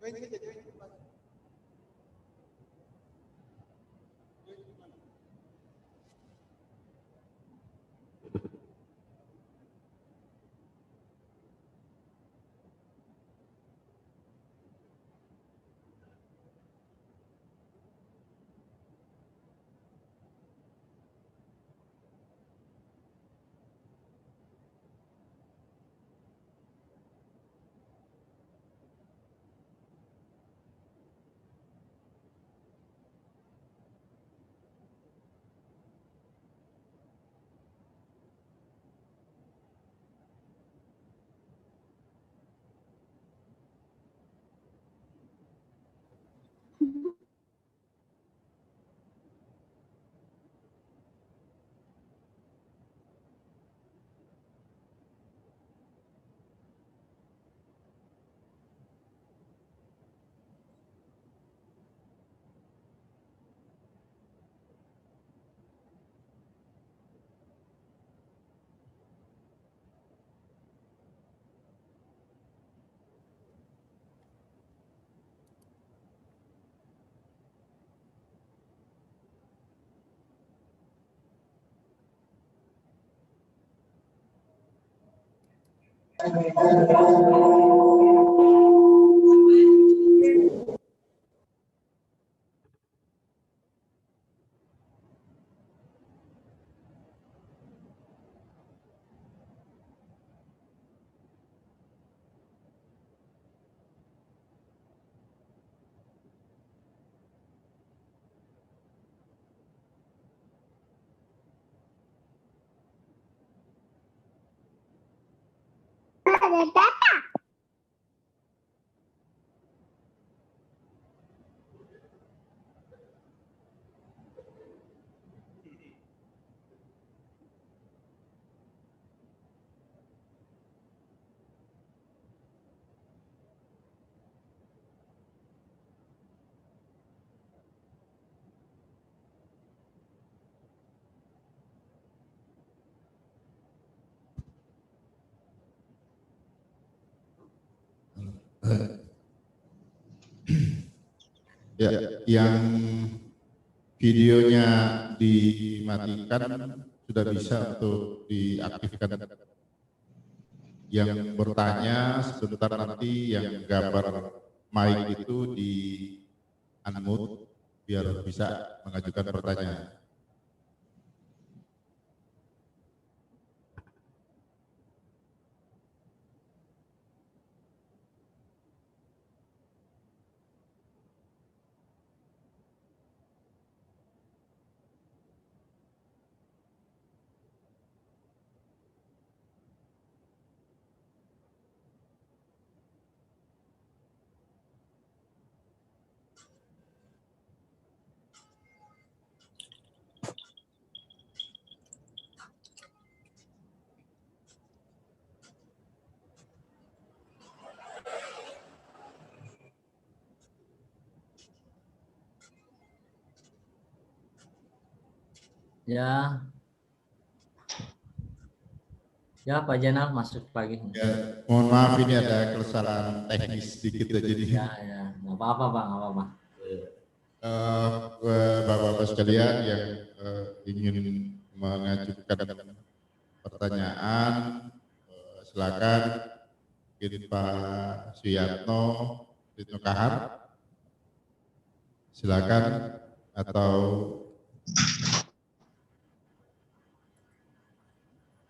Ada data. Ya, yang videonya dimatikan sudah bisa untuk diaktifkan. Yang bertanya sebentar nanti yang gambar mic itu di unmute biar bisa mengajukan pertanyaan. Ya Pak Jenal masuk lagi. Ya, mohon maaf ini ada kesalahan teknis sedikit jadi. Ya, nggak apa-apa Pak, nggak apa-apa. Bapak-bapak sekalian yang ingin mengajukan pertanyaan, silakan mungkin Pak Suyatno, Ridno Kahar, silakan, atau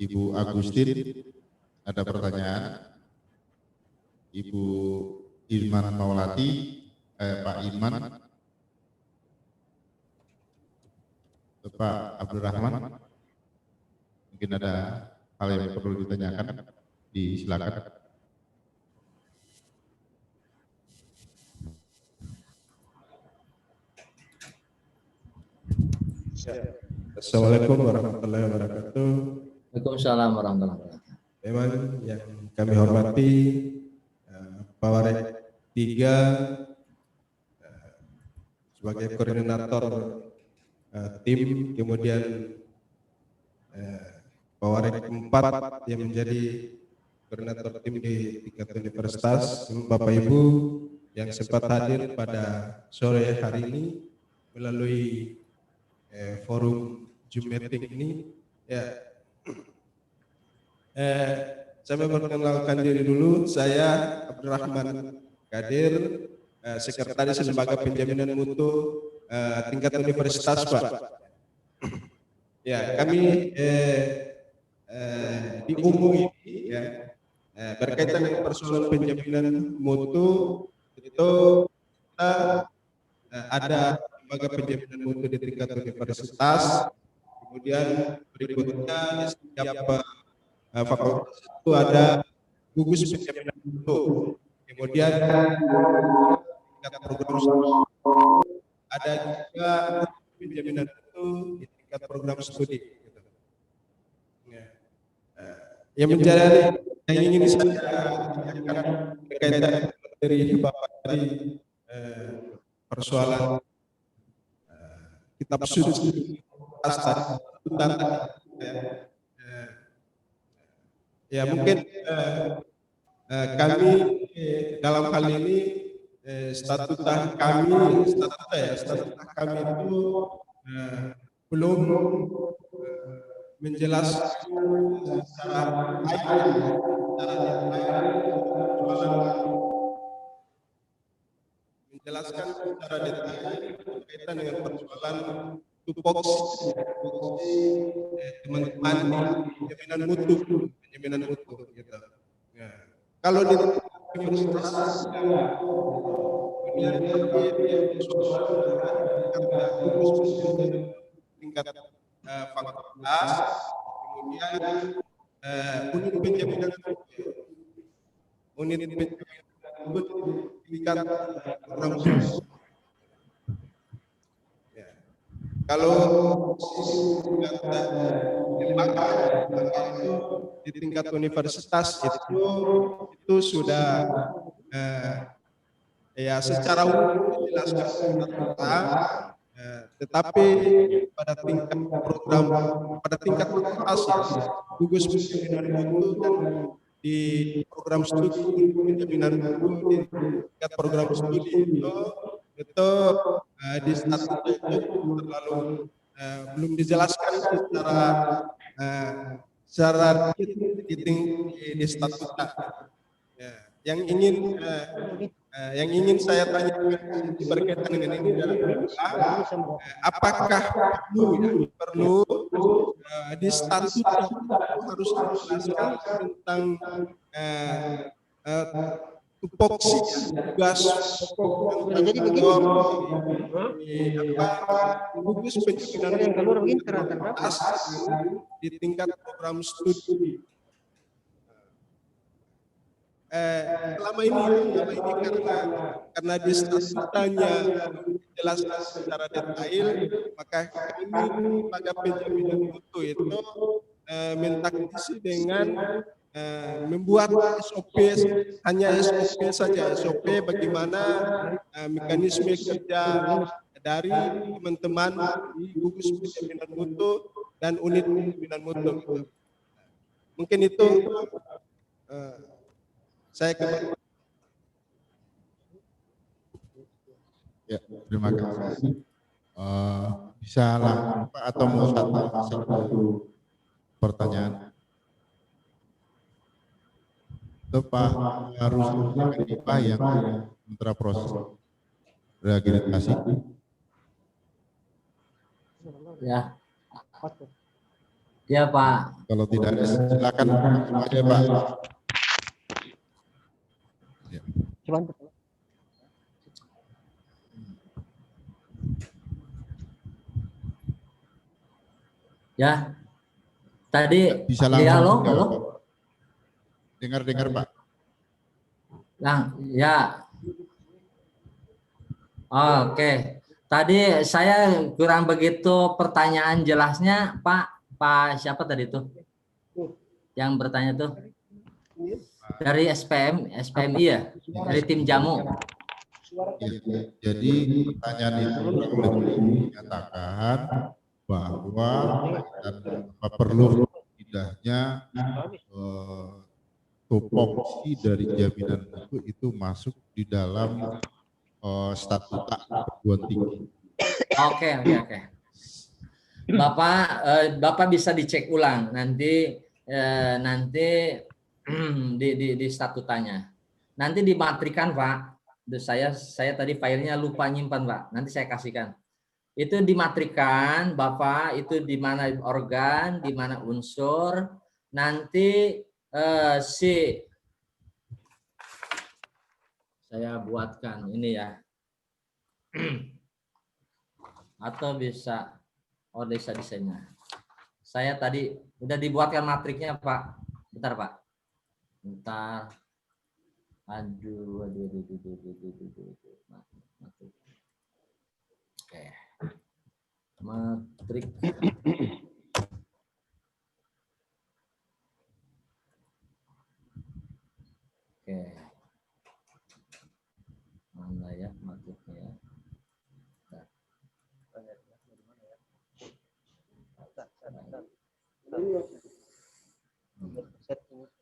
Ibu Agustin ada pertanyaan, Ibu Iman Maulati, Pak Iman, Pak Abdurrahman, mungkin ada hal yang perlu ditanyakan, disilakan. Assalamualaikum warahmatullahi wabarakatuh. Waalaikumsalam warahmatullahi wabarakatuh. Memang yang kami hormati Pak Warek 3 sebagai koordinator tim, kemudian Pak Warek 4 yang menjadi koordinator tim di tingkat universitas, Bapak Ibu yang sempat hadir pada sore hari ini melalui forum Zoom meeting ini. Ya, saya memperkenalkan diri dulu. Saya Abdurrahman Kadir, Sekretaris Lembaga Penjaminan Mutu tingkat universitas, Pak. Ya, kami di umum ini ya berkaitan dengan persoalan penjaminan mutu itu kita ada lembaga penjaminan mutu di tingkat universitas, kemudian berikutnya di setiap fakultas itu ada gugus penjaminan mutu, kemudian tingkat program ada juga penjaminan mutu di tingkat program studi. Gitu. Ya. Yang ingin saya tanyakan berkaitan dari Bapak dari persoalan kitab suci tentang ya mungkin kami dalam hal ini statuta kami itu belum menjelaskan secara detail berkaitan dengan persoalan tupoksi teman-teman penjaminan mutu gitu. Ya. Kalau di universitas kemudian tingkat fakultas, kemudian unit penjaminan tingkat program studi. Ya. Kalau di tingkat universitas itu sudah ya secara umum dijelaskan tentang tetapi pada tingkat fakultas ya, gugus penjaminan mutu dan di program studi penjaminan mutu di tingkat program studi itu di statuta itu terlalu belum dijelaskan secara di statuta. Ya, yang ingin saya tanyakan berkaitan dengan ini adalah apakah perlu di statuta harus dijelaskan tentang tupoksi tugas jadi begini gugus penjaminan yang keluar begini di tingkat program studi. Selama ini karena di statutanya dijelaskan secara detail, maka kami lembaga penjaminan mutu itu minta kondisi dengan membuat SOP, hanya SOP saja, SOP bagaimana mekanisme kerja dari teman-teman di gugus penjaminan mutu dan unit penjaminan mutu. Mungkin itu saya kembali. Ya, terima kasih. Bisa langsung Pak atau mau satu pertanyaan? Itu Pak harus Pak yang sementara proses reakreditasi. Ya. Ya Pak. Kalau tidak ada silakan aja Pak. Ya. Ya. Tadi bisa langsung. Ya, halo. Dengar Pak. Ya. Oke. Tadi saya kurang begitu pertanyaan jelasnya, Pak siapa tadi tuh? Yang bertanya tuh? Dari SPMI ya? Dari tim jamu. Jadi pertanyaan itu menyatakan bahwa dan perlu tidaknya tupoksi dari jaminan mutu itu masuk di dalam statuta perguruan tinggi. Oke. Bapak bisa dicek ulang nanti di statutanya. Nanti dimatrikan, Pak. Saya tadi filenya lupa nyimpan, Pak. Nanti saya kasihkan. Itu dimatrikan, Bapak, itu di mana organ, di mana unsur. Nanti saya buatkan ini ya. Atau bisa desa desainnya. Saya tadi udah dibuatkan matriknya, Pak. Bentar, Pak. Bentar. Aduh. Matrik. Oke. Matrik. Oke. Mana ya matriknya?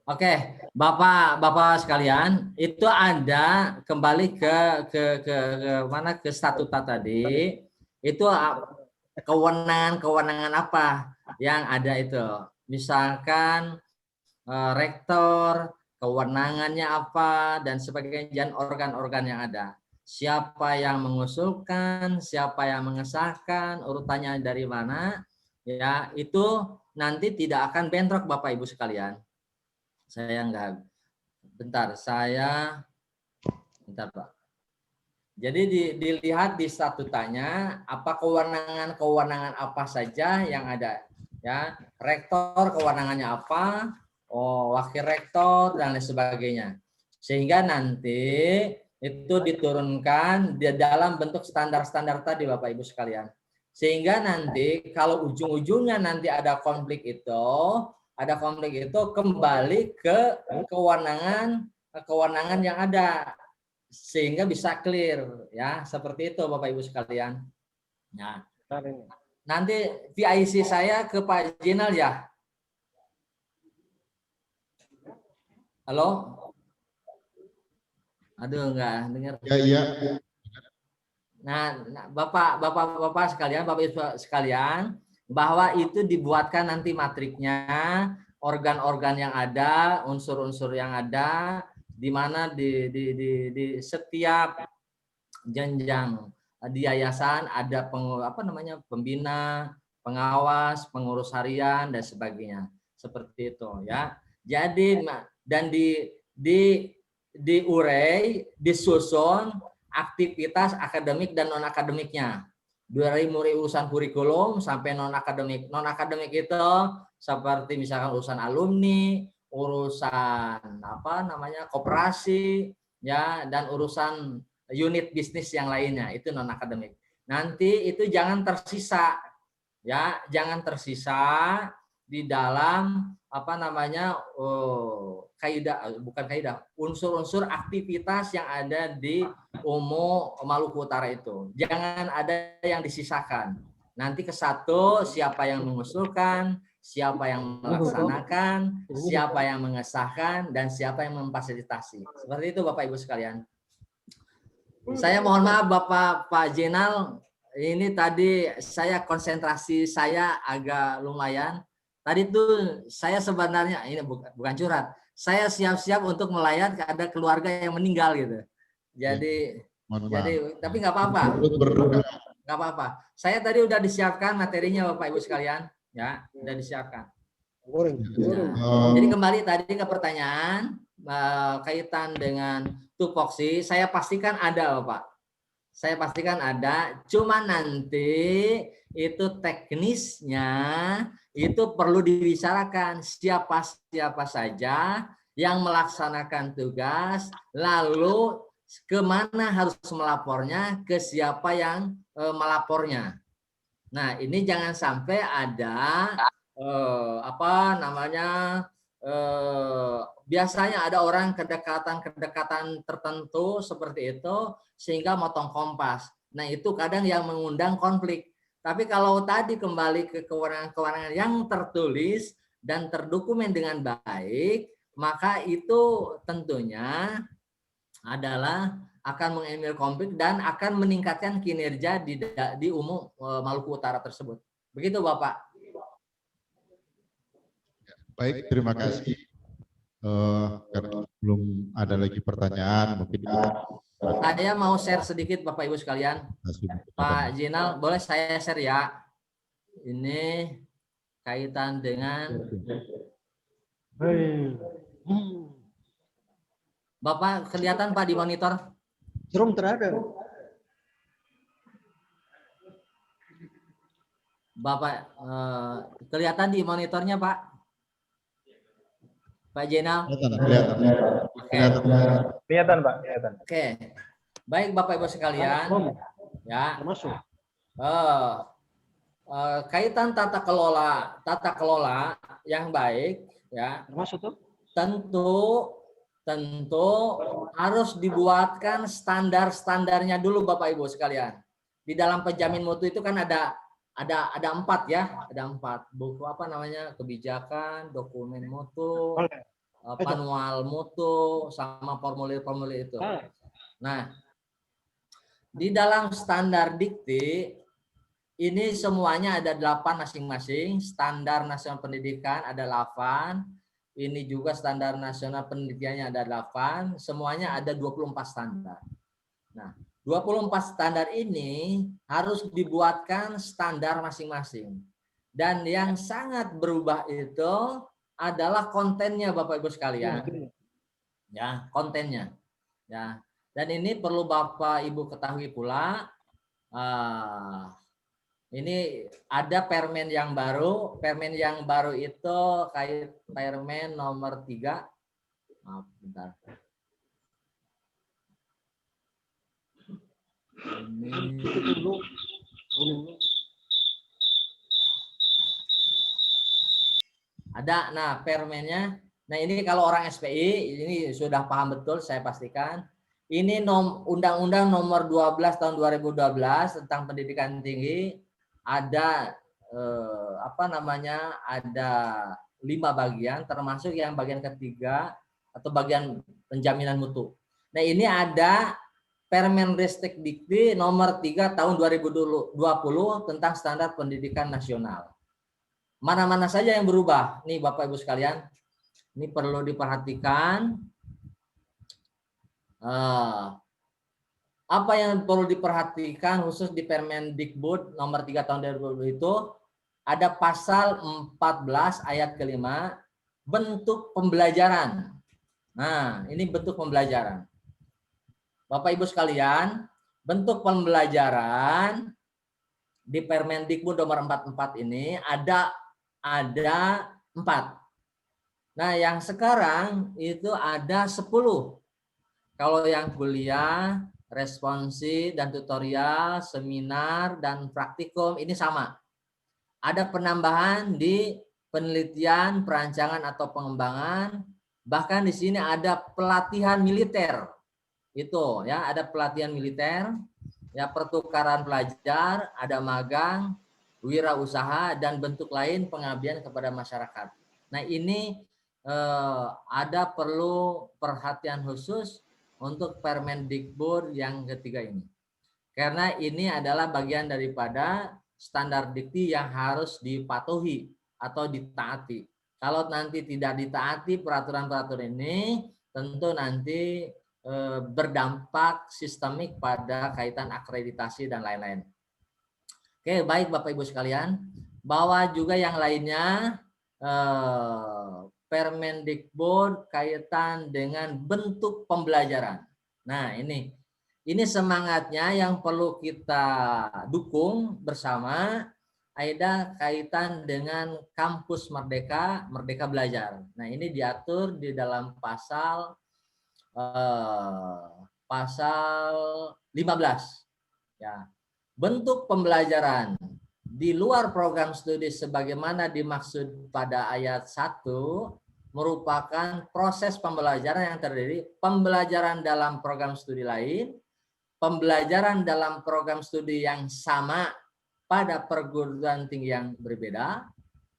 Oke, Bapak sekalian, itu ada kembali ke mana ke statuta tadi. Itu kewenangan apa yang ada itu? Misalkan rektor, kewenangannya apa dan sebagainya, dan organ-organ yang ada. Siapa yang mengusulkan, siapa yang mengesahkan, urutannya dari mana? Ya, itu nanti tidak akan bentrok Bapak Ibu sekalian. Bentar Pak. Jadi dilihat di statutanya apa kewenangan apa saja yang ada, ya. Rektor kewenangannya apa, wakil rektor dan lain sebagainya. Sehingga nanti itu diturunkan di dalam bentuk standar-standar tadi Bapak Ibu sekalian. Sehingga nanti kalau ujung-ujungnya nanti ada konflik itu kembali ke kewenangan yang ada sehingga bisa clear, ya, seperti itu Bapak Ibu sekalian. Nah, nanti VIC saya ke Pak Jenal ya. Halo? Aduh, enggak dengar. Ya. Nah, Bapak sekalian, Bapak Ibu sekalian, bahwa itu dibuatkan nanti matriknya, organ-organ yang ada, unsur-unsur yang ada, di mana di setiap jenjang di yayasan ada pembina, pengawas, pengurus harian dan sebagainya. Seperti itu ya. Jadi dan diurai, disusun aktivitas akademik dan non akademiknya. Dari mulai urusan kurikulum sampai non akademik. Non akademik itu seperti misalkan urusan alumni, urusan koperasi, ya, dan urusan unit bisnis yang lainnya, itu non akademik. Nanti itu jangan tersisa, ya, jangan tersisa di dalam unsur-unsur aktivitas yang ada di Maluku Utara itu. Jangan ada yang disisakan. Nanti ke satu, siapa yang mengusulkan, siapa yang melaksanakan, siapa yang mengesahkan, dan siapa yang memfasilitasi. Seperti itu Bapak Ibu sekalian. Saya mohon maaf Pak Jenal, ini tadi saya konsentrasi saya agak lumayan. Tadi tuh saya sebenarnya ini bukan curhat. Saya siap-siap untuk melayat ada keluarga yang meninggal gitu. Jadi tapi nggak apa-apa. Nggak apa-apa. Saya tadi udah disiapkan materinya Bapak Ibu sekalian, ya, udah disiapkan. Nah, jadi kembali tadi ke pertanyaan kaitan dengan tupoksi, saya pastikan ada Bapak. Saya pastikan ada, cuma nanti itu teknisnya itu perlu dibicarakan siapa saja yang melaksanakan tugas, lalu kemana harus melapornya, ke siapa yang melapornya. Nah, ini jangan sampai ada biasanya ada orang kedekatan tertentu seperti itu sehingga motong kompas. Nah, itu kadang yang mengundang konflik. Tapi kalau tadi kembali ke kewenangan-kewenangan yang tertulis dan terdokumen dengan baik, maka itu tentunya adalah akan mengambil konflik dan akan meningkatkan kinerja di umum Maluku Utara tersebut. Begitu Bapak. Baik, terima kasih. Karena belum ada lagi pertanyaan, mungkin kita Saya mau share sedikit Bapak Ibu sekalian. kasih Pak Jinal, boleh saya share ya? Ini kaitan dengan Bapak kelihatan Pak di monitor? Serum terada. Bapak kelihatan di monitornya Pak? Pak Jenal? kelihatan. Oke. Kelihatan Pak, kelihatan. Oke. Baik Bapak Ibu sekalian, ya. Masuk. Kaitan tata kelola yang baik, ya. Masuk tuh. Tentu harus dibuatkan standar-standarnya dulu Bapak Ibu sekalian. Di dalam penjamin mutu itu kan ada 4 ya, ada 4 buku apa namanya, kebijakan, dokumen mutu, manual mutu, sama formulir-formulir itu. Nah, di dalam standar dikti ini semuanya ada 8 masing-masing. Standar nasional pendidikan ada 8. Ini juga standar nasional penelitiannya ada 8. Semuanya ada 24 standar. Nah, 24 standar ini harus dibuatkan standar masing-masing. Dan yang sangat berubah itu adalah kontennya Bapak Ibu sekalian. Ya, kontennya. Ya. Dan ini perlu Bapak Ibu ketahui pula, ini ada permen yang baru. Permen yang baru itu kayak permen nomor 3. Maaf, bentar. Ini ada, nah permennya. Nah ini kalau orang SPI ini sudah paham betul, saya pastikan. Ini Undang-Undang nomor 12 tahun 2012 tentang pendidikan tinggi. Ada ada 5 bagian, termasuk yang bagian ketiga atau bagian penjaminan mutu. Nah ini ada Permenristek Dikti nomor 3 tahun 2020 tentang standar pendidikan nasional. Mana-mana saja yang berubah? Nih Bapak Ibu sekalian, ini perlu diperhatikan. Apa yang perlu diperhatikan khusus di Permendikbud nomor 3 tahun 2020 itu ada pasal 14 ayat kelima, bentuk pembelajaran. Nah, ini bentuk pembelajaran. Bapak Ibu sekalian, bentuk pembelajaran di Permendikbud nomor 44 ini ada 4. Nah, yang sekarang itu ada 10. Kalau yang kuliah, responsi dan tutorial, seminar dan praktikum ini sama. Ada penambahan di penelitian, perancangan atau pengembangan, bahkan di sini ada pelatihan militer. Itu ya, ada pelatihan militer, ya pertukaran pelajar, ada magang, wirausaha dan bentuk lain pengabdian kepada masyarakat. Nah, ini ada perlu perhatian khusus untuk Permendikbud yang ketiga ini. Karena ini adalah bagian daripada standar dikti yang harus dipatuhi atau ditaati. Kalau nanti tidak ditaati peraturan-peraturan ini, tentu nanti berdampak sistemik pada kaitan akreditasi dan lain-lain. Oke, baik Bapak Ibu sekalian. Bahwa juga yang lainnya, Permendikbud kaitan dengan bentuk pembelajaran. Nah, ini semangatnya yang perlu kita dukung bersama. Ada kaitan dengan kampus merdeka, merdeka belajar. Nah, ini diatur di dalam pasal 15. Ya. Bentuk pembelajaran di luar program studi sebagaimana dimaksud pada ayat 1 merupakan proses pembelajaran yang terdiri pembelajaran dalam program studi lain, pembelajaran dalam program studi yang sama pada perguruan tinggi yang berbeda,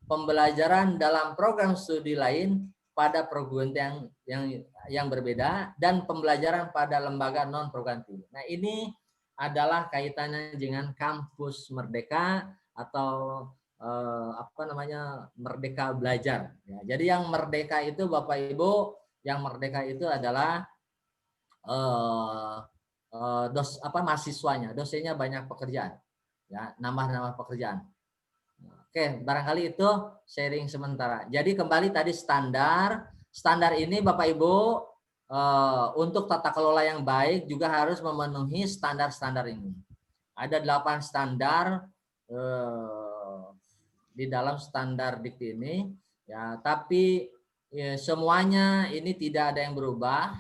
pembelajaran dalam program studi lain pada perguruan tinggi yang berbeda dan pembelajaran pada lembaga non perguruan tinggi. Nah, ini adalah kaitannya dengan kampus merdeka atau merdeka belajar. Ya, jadi yang merdeka itu Bapak Ibu, yang merdeka itu adalah mahasiswanya, dosennya banyak pekerjaan, ya, nambah pekerjaan. Oke, barangkali itu sharing sementara. Jadi kembali tadi standar ini Bapak Ibu untuk tata kelola yang baik juga harus memenuhi standar-standar ini. Ada 8 standar di dalam standar dikti ini, ya, tapi ya, semuanya ini tidak ada yang berubah,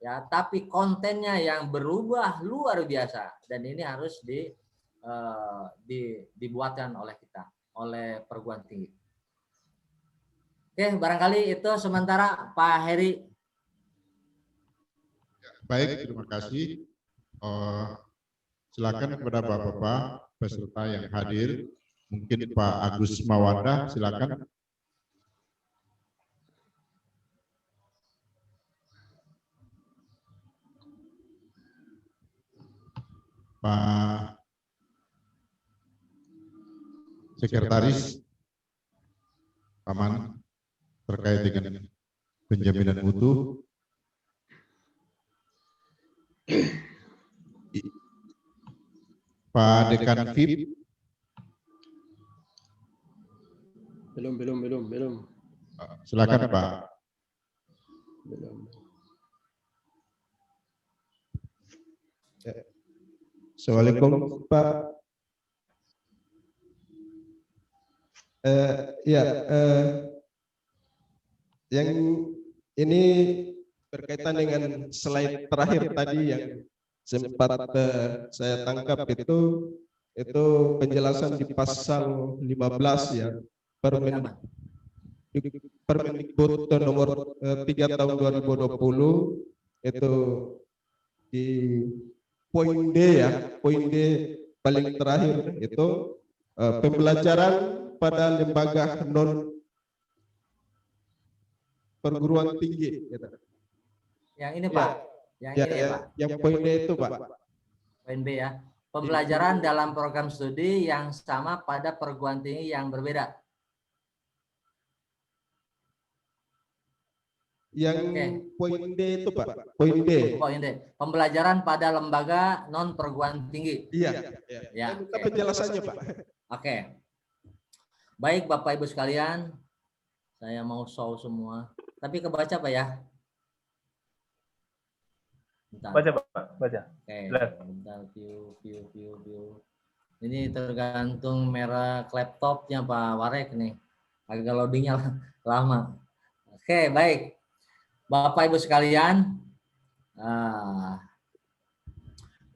ya, tapi kontennya yang berubah luar biasa dan ini harus dibuatkan oleh kita, oleh perguruan tinggi. Oke, barangkali itu sementara Pak Heri. Baik, terima kasih. Silakan kepada Bapak-bapak peserta yang hadir. Mungkin Pak Agus Mawanda, silakan. Pak Sekretaris Paman terkait dengan penjaminan mutu. Pak Dekan FIP. Belum. Silakan Pak. Belum. Assalamualaikum Pak. Yang ini berkaitan dengan slide terakhir tadi yang sempat saya tangkap itu penjelasan di pasal 15 ya Permendikbud nomor 3 tahun 2020 itu di poin D ya, poin D paling terakhir itu pembelajaran pada lembaga non perguruan tinggi. Yang ini Pak, Pak. Yang poin D itu Pak. Poin B ya. Pembelajaran dalam program studi yang sama pada perguruan tinggi yang berbeda. Yang poin D itu Pak, poin D. Poin D. Pembelajaran pada lembaga non perguruan tinggi. Iya. Ya. Minta penjelasannya Pak. Oke. Baik Bapak Ibu sekalian, saya mau show semua. Tapi kebaca Pak ya? Bentar. Baca Pak, baca. Oke. Bentar, view. Ini tergantung merek laptopnya Pak Warek nih. Agak loadingnya lama. Oke, baik. Bapak Ibu sekalian,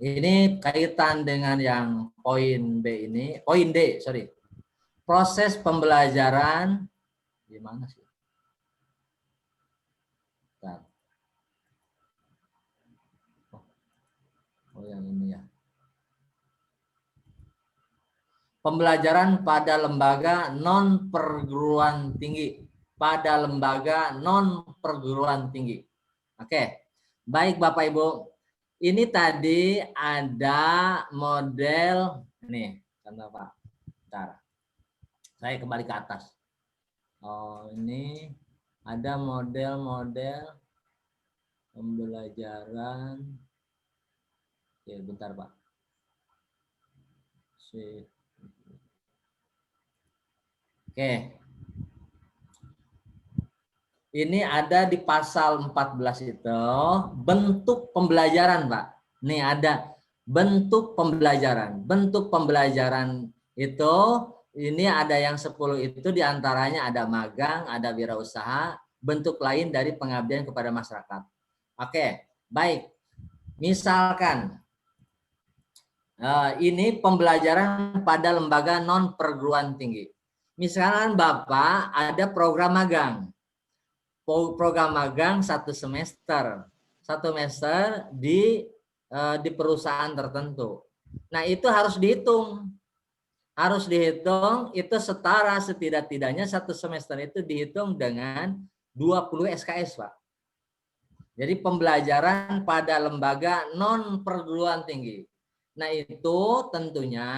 ini kaitan dengan yang poin B ini, poin D, sorry. Proses pembelajaran, gimana sih? Bentar. Oh, yang ini ya. Pembelajaran pada lembaga non perguruan tinggi. Pada lembaga non perguruan tinggi. Oke, baik Bapak Ibu. Ini tadi ada model nih, contoh Pak. Bentar. Saya kembali ke atas. Oh, ini ada model-model pembelajaran. Oke, bentar Pak. Oke. Ini ada di pasal 14 itu bentuk pembelajaran, Pak. Nih ada bentuk pembelajaran. Bentuk pembelajaran itu ini ada yang 10 itu diantaranya ada magang, ada wirausaha, bentuk lain dari pengabdian kepada masyarakat. Oke, baik. Misalkan ini pembelajaran pada lembaga non perguruan tinggi. Misalkan Bapak ada program magang. Program magang 1 semester di perusahaan tertentu. Nah, itu harus dihitung. Itu setara setidak-tidaknya 1 semester itu dihitung dengan 20 SKS, Pak. Jadi pembelajaran pada lembaga non perguruan tinggi. Nah, itu tentunya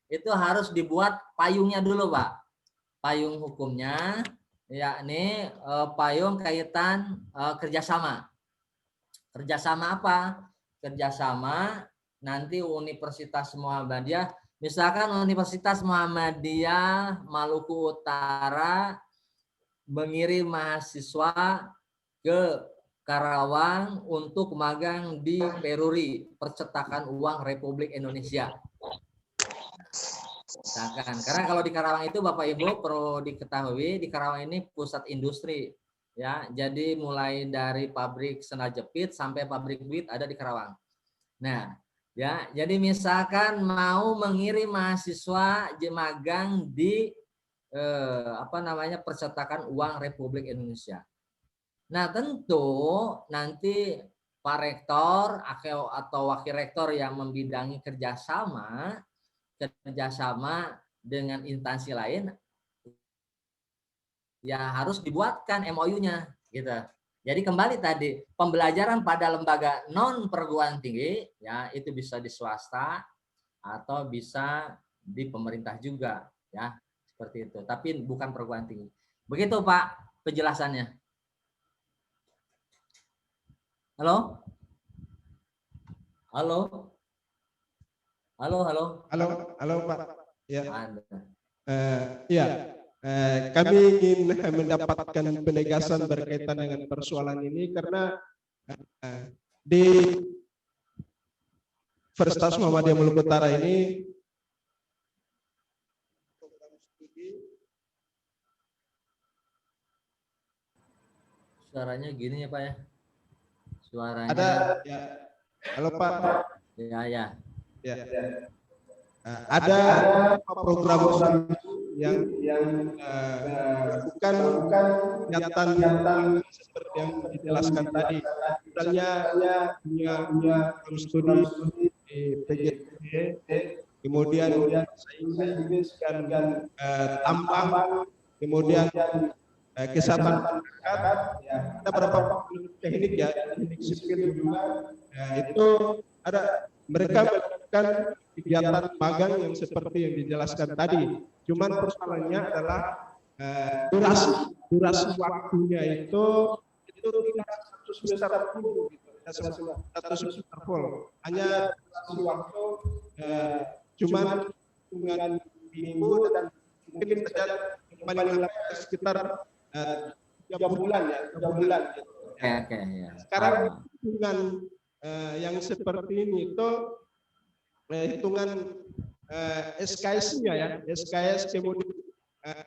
itu harus dibuat payungnya dulu, Pak. Payung hukumnya, yakni payung kaitan kerjasama. Kerjasama apa? Kerjasama nanti Universitas Muhammadiyah, misalkan Universitas Muhammadiyah Maluku Utara mengirim mahasiswa ke Karawang untuk magang di Peruri, Percetakan Uang Republik Indonesia. Misalkan, karena kalau di Karawang itu Bapak Ibu perlu diketahui, di Karawang ini pusat industri, ya. Jadi mulai dari pabrik sendal jepit sampai pabrik wheat ada di Karawang. Nah, ya, jadi misalkan mau mengirim mahasiswa magang di Percetakan Uang Republik Indonesia. Nah, tentu nanti Pak Rektor atau Wakil Rektor yang membidangi kerjasama dengan instansi lain, ya harus dibuatkan MOU-nya, gitu. Jadi kembali tadi, pembelajaran pada lembaga non perguruan tinggi, ya itu bisa di swasta atau bisa di pemerintah juga, ya seperti itu. Tapi bukan perguruan tinggi. Begitu Pak penjelasannya. Halo? Halo? Halo, halo. Halo Pak. Ya. Ada. Kami ingin mendapatkan penegasan berkaitan dengan persoalan ini karena di Universitas Muhammadiyah Maluku Utara ini Suaranya gini ya Pak ya. Suaranya. ada ya. Halo Pak. Ya. Ada program yang bukan kegiatan seperti yang dijelaskan tadi. Misalnya punya studi di PGD, kemudian sains dan tambang, kemudian kesehatan masyarakat, ada beberapa teknik ya, teknik sipil juga. Itu ada mereka melakukan kegiatan magang yang seperti yang dijelaskan tadi. Cuman persoalannya adalah durasi waktunya itu tidak satu semester full, gitu. Satu semester full. Hanya durasi waktu cuman hitungan minggu dan mungkin saja paling lambat sekitar 3 bulan ya, 3 bulan. Gitu. Oke, ya. Sekarang hitungan yang seperti ini itu hitungan SKS-nya ya, SKS kemudian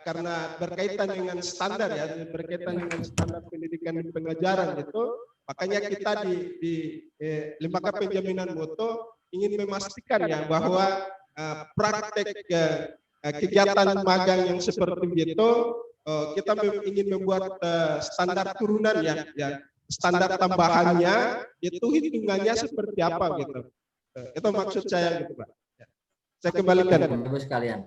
karena berkaitan dengan standar ya, berkaitan dengan standar pendidikan dan pengajaran itu, makanya kita di Lembaga Penjaminan Mutu ingin memastikan ya bahwa praktek kegiatan magang yang seperti itu kita ingin membuat standar turunan ya, standar tambahannya itu hitungannya seperti apa gitu. Itu maksud saya gitu Pak. Saya kembalikan. Ibu sekalian.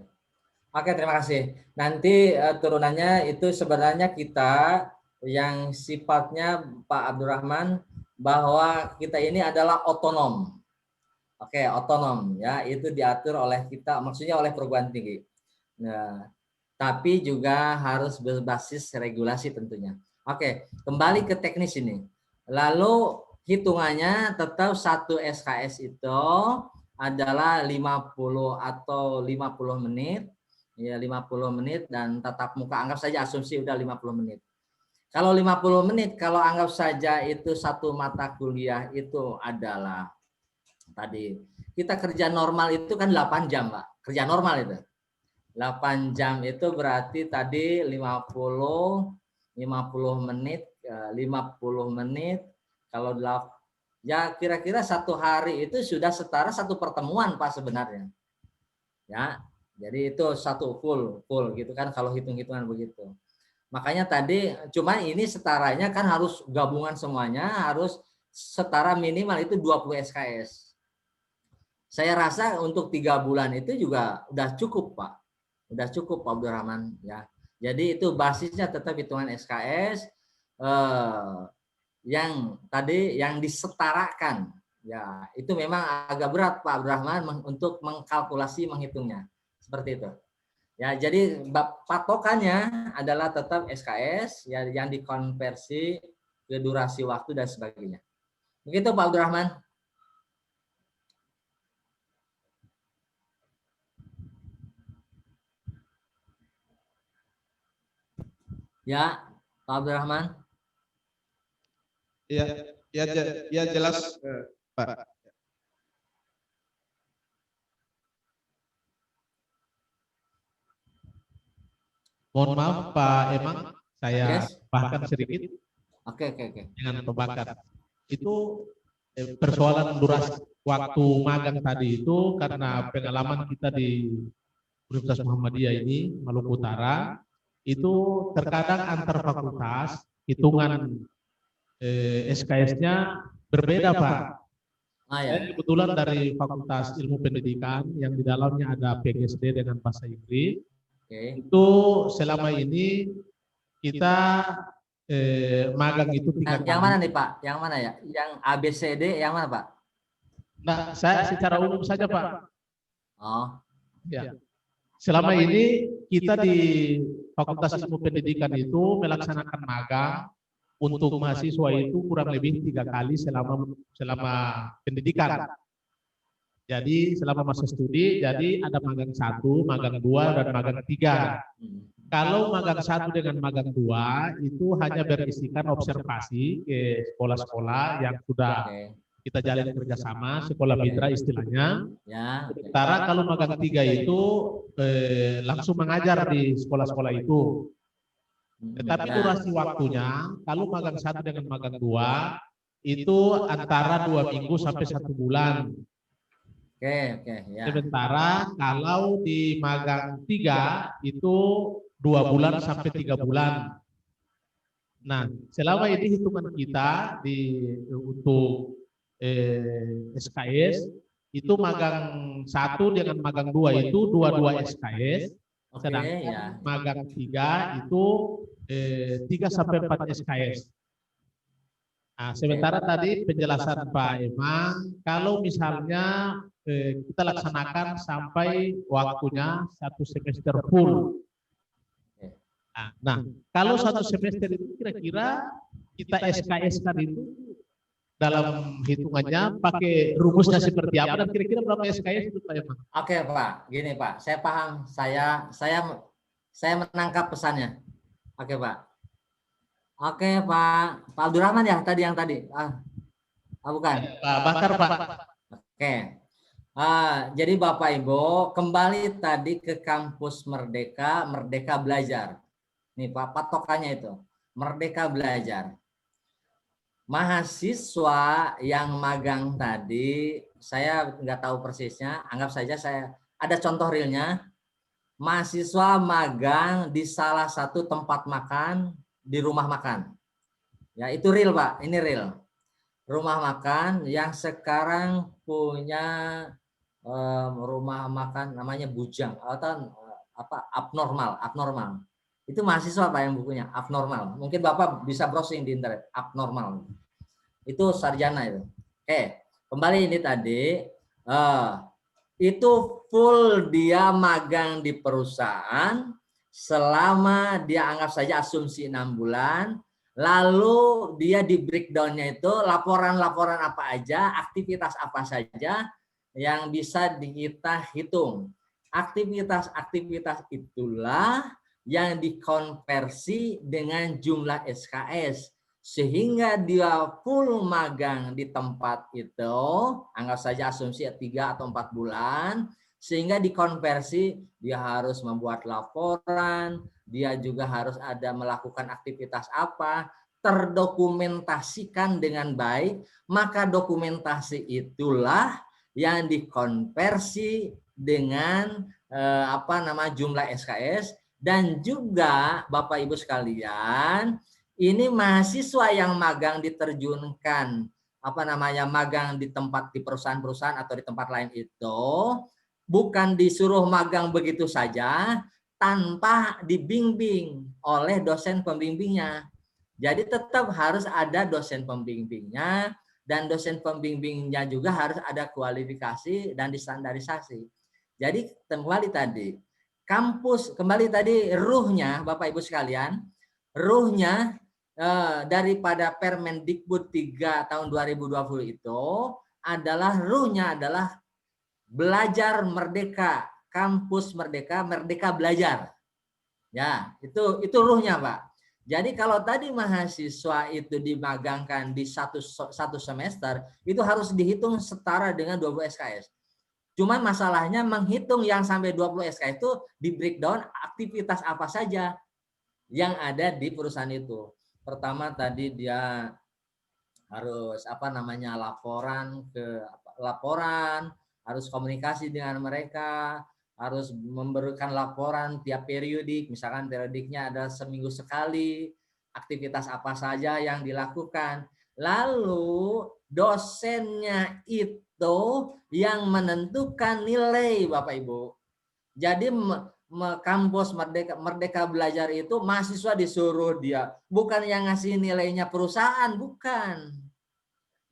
Oke, terima kasih. Nanti turunannya itu sebenarnya kita yang sifatnya Pak Abdurrahman bahwa kita ini adalah otonom. Oke, otonom ya, itu diatur oleh kita, maksudnya oleh perguruan tinggi. Nah, tapi juga harus berbasis regulasi tentunya. Oke, kembali ke teknis ini. Lalu hitungannya tetap satu SKS itu adalah 50 atau 50 menit. Ya, 50 menit dan tatap muka, anggap saja asumsi udah 50 menit. Kalau 50 menit, kalau anggap saja itu satu mata kuliah itu adalah tadi kita kerja normal itu kan 8 jam, Pak. Kerja normal itu. 8 jam itu berarti tadi 50 menit, 50 menit kalau ya kira-kira satu hari itu sudah setara satu pertemuan Pak sebenarnya. Ya. Jadi itu satu full gitu kan kalau hitung-hitungan begitu. Makanya tadi cuma ini setaranya kan harus gabungan semuanya, harus setara minimal itu 20 SKS. Saya rasa untuk 3 bulan itu juga udah cukup Pak. Udah cukup Pak Abdurrahman ya. Jadi itu basisnya tetap hitungan SKS yang tadi yang disetarakan. Ya, itu memang agak berat Pak Abdurrahman untuk mengkalkulasi menghitungnya. Seperti itu. Ya, jadi patokannya adalah tetap SKS ya, yang dikonversi ke durasi waktu dan sebagainya. Begitu Pak Abdurrahman. Ya, Pak Abdurrahman. Ya, ya, ya jelas, Pak. Mohon maaf Pak Emang, saya Yes. bahkan sedikit Oke. dengan pembakat. Itu persoalan durasi waktu magang tadi itu karena pengalaman kita di Universitas Muhammadiyah ini, Maluku Utara, itu terkadang antar fakultas hitungan SKS-nya berbeda Pak. Ya. Saya kebetulan dari Fakultas Ilmu Pendidikan yang di dalamnya ada PGSD dengan bahasa Inggris. Itu selama ini kita magang itu 3 kali. Yang mana nih Pak? Yang mana ya? Yang ABCD yang mana Pak? Nah, saya secara umum saja Pak. Oh. Ya. Selama ini kita di Fakultas Ilmu Pendidikan itu melaksanakan magang untuk mahasiswa itu kurang lebih 3 kali selama pendidikan. Jadi selama masa studi, jadi ada magang 1, magang 2, dan magang 3. Kalau magang 1 dengan magang 2 itu hanya berisikan observasi ke sekolah-sekolah yang sudah kita jalin kerjasama, sekolah mitra istilahnya. Sementara kalau magang 3 itu langsung mengajar di sekolah-sekolah itu. Tetapi durasi waktunya, kalau magang 1 dengan magang 2 itu antara 2 minggu sampai 1 bulan. Ya. Sementara kalau di magang 3 itu 2 bulan sampai 3 bulan. Nah, selama ini hitungan kita untuk SKS itu magang 1 dengan magang 2 itu 22 SKS. Sedangkan magang 3 itu 3 sampai 4 SKS. Nah, sementara tadi penjelasan Pak Emang, kalau misalnya kita laksanakan sampai waktunya 1 semester full. Nah, kalau 1 semester itu kira-kira kita SKS-kan itu dalam hitungannya pakai rumusnya seperti apa dan kira-kira berapa SKS itu Pak Emang? Oke Pak, gini Pak, saya paham, saya menangkap pesannya. Oke Pak. Oke Pak Abdurrahman ya tadi yang tadi. Bukan. Pak Bakar Pak. Oke. Jadi Bapak Ibu kembali tadi ke kampus Merdeka, Merdeka Belajar. Nih Pak, patokannya itu Merdeka Belajar. Mahasiswa yang magang tadi, saya nggak tahu persisnya, anggap saja saya ada contoh realnya. Mahasiswa magang di salah satu tempat makan di rumah makan. Ya itu real Pak, ini real. Rumah makan yang sekarang punya rumah makan namanya Bujang atau abnormal. Itu mahasiswa Pak yang bukunya abnormal. Mungkin Bapak bisa browsing di internet abnormal. Itu sarjana itu. Kembali ini tadi itu full dia magang di perusahaan selama dia anggap saja asumsi 6 bulan. Lalu dia di breakdown-nya itu laporan-laporan apa aja, aktivitas apa saja yang bisa kita hitung. Aktivitas-aktivitas itulah yang dikonversi dengan jumlah SKS. Sehingga dia full magang di tempat itu, anggap saja asumsi 3 atau 4 bulan, sehingga dikonversi dia harus membuat laporan, dia juga harus ada melakukan aktivitas apa, terdokumentasikan dengan baik, maka dokumentasi itulah yang dikonversi dengan jumlah SKS. Dan juga Bapak Ibu sekalian, ini mahasiswa yang magang diterjunkan magang di perusahaan-perusahaan atau di tempat lain itu bukan disuruh magang begitu saja, tanpa dibimbing oleh dosen pembimbingnya. Jadi tetap harus ada dosen pembimbingnya, dan dosen pembimbingnya juga harus ada kualifikasi dan distandarisasi. Jadi kembali tadi, kampus, kembali tadi ruhnya Bapak Ibu sekalian, ruhnya daripada Permendikbud 3 tahun 2020 itu adalah ruhnya adalah belajar merdeka, kampus merdeka, merdeka belajar. Ya, itu ruhnya, Pak. Jadi kalau tadi mahasiswa itu dimagangkan di satu semester, itu harus dihitung setara dengan 20 SKS. Cuman masalahnya menghitung yang sampai 20 SKS itu di breakdown aktivitas apa saja yang ada di perusahaan itu. Pertama tadi dia harus laporan, harus komunikasi dengan mereka, harus memberikan laporan tiap periodik, misalkan periodiknya ada seminggu sekali, aktivitas apa saja yang dilakukan. Lalu dosennya itu yang menentukan nilai, Bapak Ibu. Jadi kampus Merdeka Belajar itu mahasiswa disuruh dia, bukan yang ngasih nilainya perusahaan, bukan.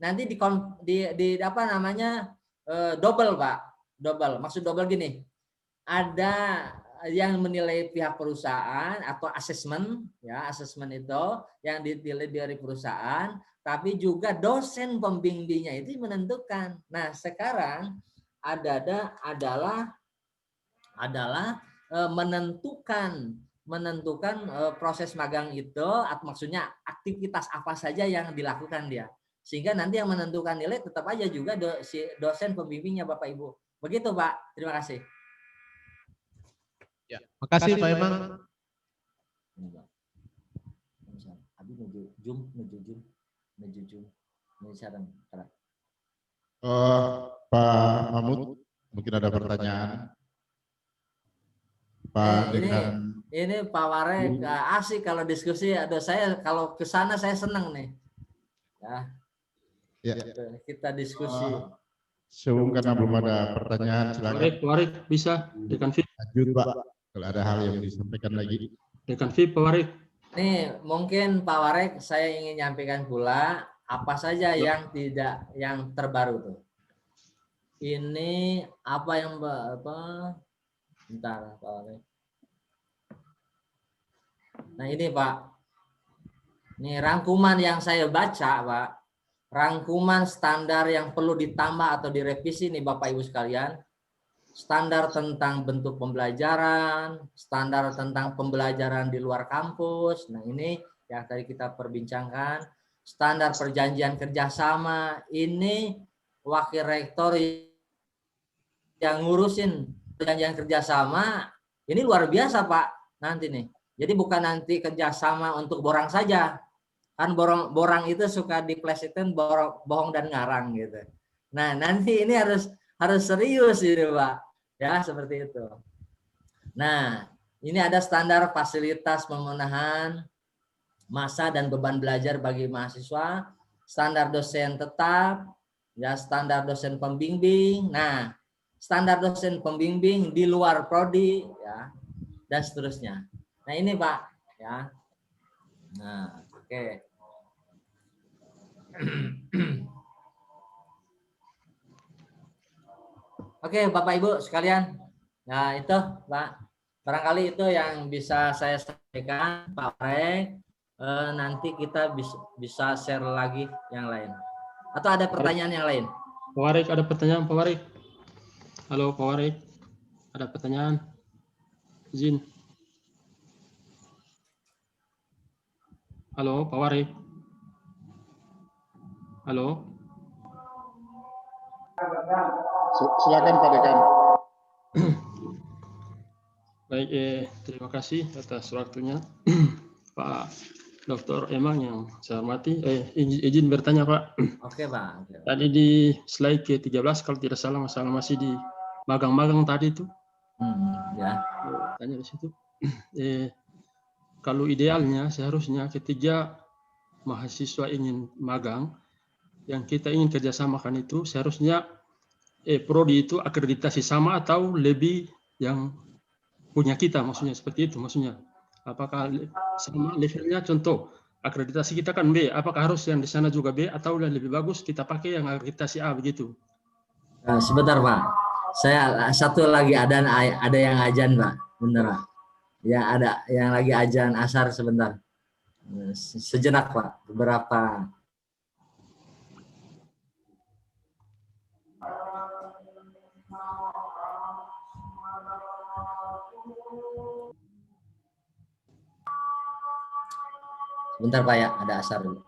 Nanti double, Pak. Double. Maksud double gini. Ada yang menilai pihak perusahaan atau asesmen, ya, asesmen itu yang dinilai dari perusahaan, tapi juga dosen pembimbingnya itu menentukan. Nah, sekarang adalah menentukan proses magang itu, atau maksudnya aktivitas apa saja yang dilakukan dia. Sehingga nanti yang menentukan nilai tetap aja juga si dosen pembimbingnya, Bapak Ibu. Begitu, Pak. Terima kasih. Ya, makasih Pak Emang. Pak Mahmud, mungkin ada pertanyaan. Pak ini Pak Warek asik kalau diskusi. Ada saya kalau ke sana saya senang nih. Ya. Kita diskusi. Sebelum karena belum ada pertanyaan, silakan. Warek bisa dekan VIP. Lanjut, Pak. Kalau ada hal yang disampaikan lagi. Dekan VIP, Pak Warek. Nih, mungkin Pak Warek saya ingin nyampaikan pula apa saja yang terbaru tuh. Ini apa yang bentar, Pak Warek. Nah, ini Pak. Ini rangkuman yang saya baca, Pak. Rangkuman standar yang perlu ditambah atau direvisi nih Bapak Ibu sekalian. Standar tentang bentuk pembelajaran, standar tentang pembelajaran di luar kampus. Nah, ini yang tadi kita perbincangkan. Standar perjanjian kerjasama. Ini wakil rektor yang ngurusin perjanjian kerjasama. Ini luar biasa, Pak. Nanti nih. Jadi bukan nanti kerjasama untuk borang saja. Kan borang itu suka diplesetin bohong dan ngarang gitu. Nah, nanti ini harus serius gitu, Pak. Ya, seperti itu. Nah, ini ada standar fasilitas pemenuhan masa dan beban belajar bagi mahasiswa, standar dosen tetap, ya, standar dosen pembimbing. Nah, standar dosen pembimbing di luar prodi, ya, dan seterusnya. Nah, ini Pak, ya. Nah, oke. Oke, Bapak Ibu sekalian. Nah, itu Pak. Barangkali itu yang bisa saya sampaikan, Pak Warek. Nanti kita bisa share lagi yang lain. Atau ada pertanyaan yang lain? Pak Warek, ada pertanyaan Pak Warek. Halo Pak Warek. Ada pertanyaan? Izin. Halo Pak Warek. Halo. Silakan Pak Dekan. Baik, terima kasih atas waktunya Pak Dr. Emang yang saya hormati. Izin bertanya Pak. Oke Pak. Tadi di slide ke-13 kalau tidak salah, masalah masih di magang-magang tadi itu. Ya. Tanya di situ. Kalau idealnya seharusnya ketika mahasiswa ingin magang, yang kita ingin kerjasamakan itu seharusnya prodi itu akreditasi sama atau lebih yang punya kita, maksudnya seperti itu maksudnya. Apakah sama levelnya, contoh akreditasi kita kan B, apakah harus yang di sana juga B atau lebih bagus kita pakai yang akreditasi A begitu? Sebentar Pak, saya satu lagi ada yang ajan Pak, bener Pak. Ya ada yang lagi ajan asar sebentar. Sejenak Pak, beberapa. Sebentar Pak ya, ada asar dulu.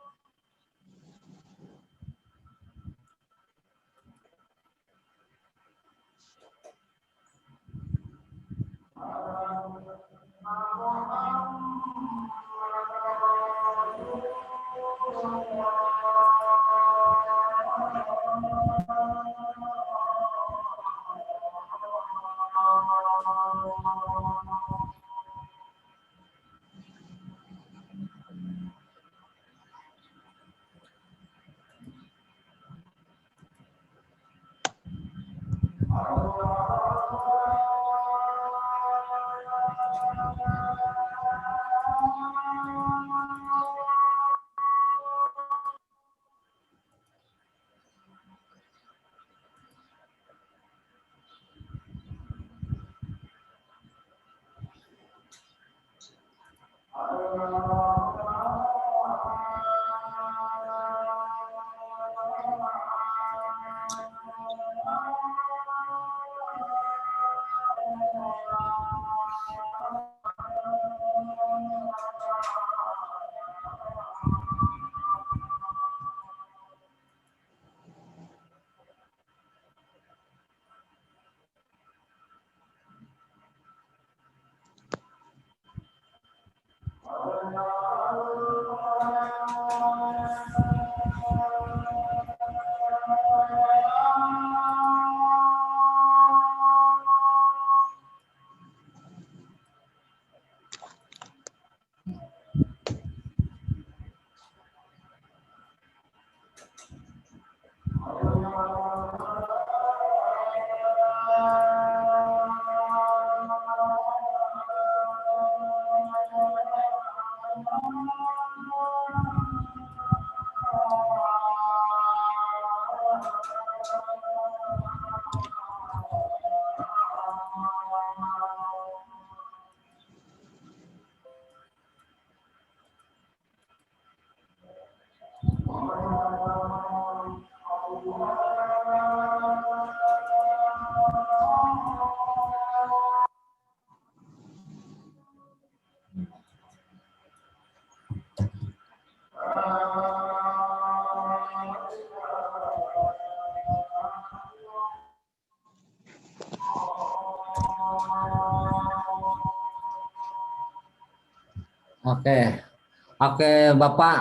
Oke Bapak,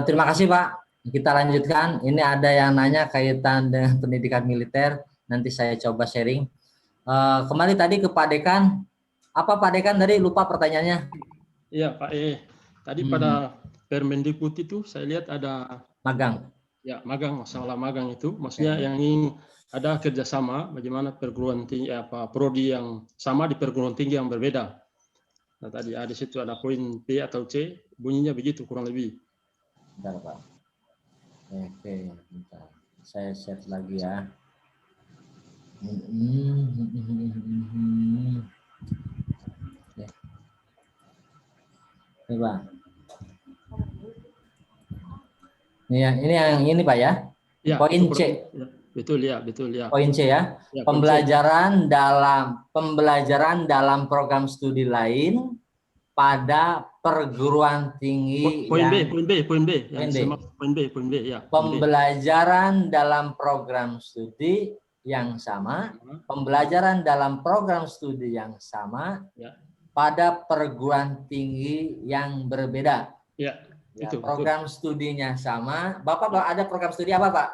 terima kasih Pak. Kita lanjutkan. Ini ada yang nanya kaitan dengan pendidikan militer. Nanti saya coba sharing. Kembali tadi ke Pak Dekan. Apa Pak Dekan tadi lupa pertanyaannya? Iya Pak tadi pada Permendikbud itu saya lihat ada magang. Ya magang, masalah magang itu, maksudnya yang ingin ada kerjasama bagaimana perguruan tinggi prodi yang sama di perguruan tinggi yang berbeda. Nah tadi di situ ada poin B atau C, bunyinya begitu kurang lebih. Bentar Pak. Oke, bentar. Saya set lagi ya. Coba. Ini yang ini Pak ya. Ya Poin C. Ya, betul ya. Poin C ya. Ya, pembelajaran dalam program studi lain pada perguruan tinggi poin yang B ya. Pembelajaran dalam program studi yang sama, pembelajaran dalam program studi yang sama ya. Pada perguruan tinggi yang berbeda. Ya, itu. Program studinya sama. Bapak ada program studi apa Pak?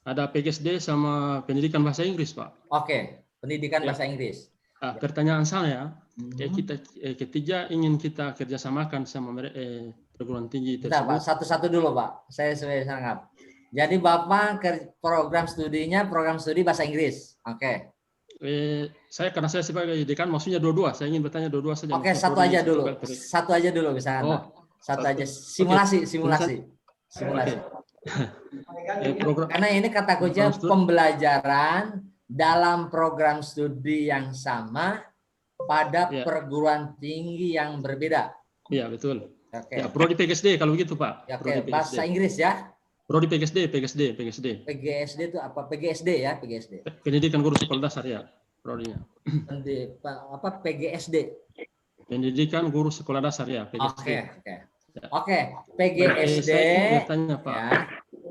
Ada PGSD sama pendidikan bahasa Inggris Pak. Oke, pendidikan bahasa Inggris. Pertanyaan saya, kita ketiga ingin kita kerjasamakan sama perguruan tinggi tersebut. Bentar, Pak, satu-satu dulu Pak. Saya sangat. Jadi Bapak program studi bahasa Inggris. Oke. Saya karena saya sebagai dekan maksudnya dua-dua. Saya ingin bertanya dua-dua saja. Oke, Maksudnya satu prodi aja satu dulu. bakteri. Satu aja dulu misalkan. Oh, Pak. Satu satu. aja. Oke. Simulasi. Program Karena ini kata kunci program studi. pembelajaran dalam program studi yang sama pada Ya. perguruan tinggi yang berbeda. Iya, betul. Oke. Ya, prodi PGSD kalau begitu, Pak. Ya, Prodi oke. Bahasa PGSD. Inggris ya. Prodi PGSD. PGSD itu apa? PGSD ya, PGSD. Pendidikan Guru Sekolah Dasar ya, prodinya. Apa PGSD? Pendidikan Guru Sekolah Dasar ya, PGSD. Oke. Ya. Oke, PGSD Saya ingin bertanya, Pak. ya.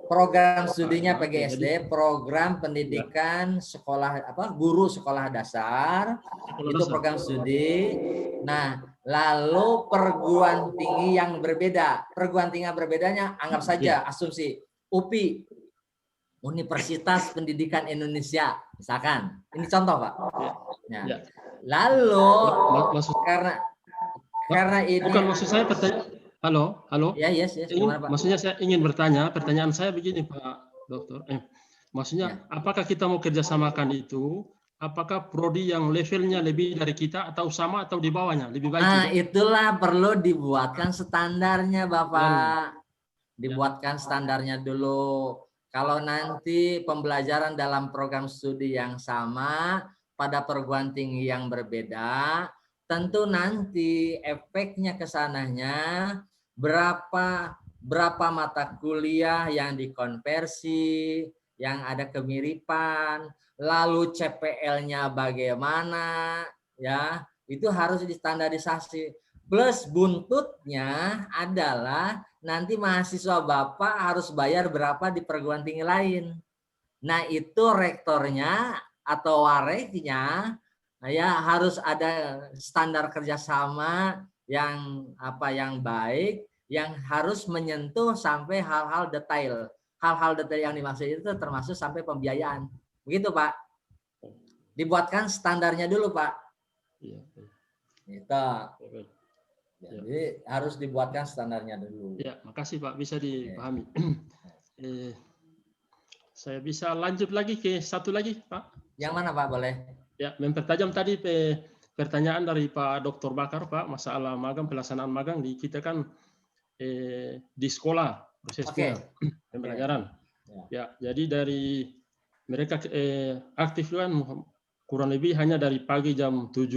Program studinya Oke, PGSD, program pendidikan sekolah guru sekolah dasar, Sekolah itu dasar. program studi. Nah, lalu perguruan tinggi yang berbeda. Perguruan tinggi yang berbedanya anggap saja asumsi UPI, Universitas Pendidikan Indonesia, misalkan. Ini contoh, Pak. Nah, Ya. lalu Maksud karena ini bukan maksud saya bertanya. Halo. ya, yes. Gimana, Pak? Maksudnya saya ingin bertanya, pertanyaan saya begini Pak Dokter. Maksudnya apakah kita mau kerjasamakan itu? Apakah prodi yang levelnya lebih dari kita atau sama atau di bawahnya lebih baik? Nah, juga? itulah perlu dibuatkan standarnya, Bapak. Dibuatkan standarnya dulu. Kalau nanti pembelajaran dalam program studi yang sama pada perguruan tinggi yang berbeda, tentu nanti efeknya ke sananya berapa mata kuliah yang dikonversi, yang ada kemiripan, lalu CPL-nya bagaimana, ya itu harus distandarisasi. Plus buntutnya adalah nanti mahasiswa Bapak harus bayar berapa di perguruan tinggi lain. Nah itu rektornya atau wareknya ya harus ada standar kerjasama yang baik, yang harus menyentuh sampai hal-hal detail. Hal-hal detail yang dimaksud itu termasuk sampai pembiayaan. Begitu, Pak. Dibuatkan standarnya dulu, Pak. Iya. Gitu. Jadi harus dibuatkan standarnya dulu. Ya, makasih Pak, bisa dipahami. Saya bisa lanjut lagi ke satu lagi, Pak. Yang mana, Pak? Boleh. Ya, mempertajam tadi pertanyaan dari Pak Dr. Bakar, Pak, masalah magang, pelaksanaan magang di kita kan di sekolah prosesnya pembelajaran. Ya, jadi dari mereka aktif kan kurang lebih hanya dari pagi jam 7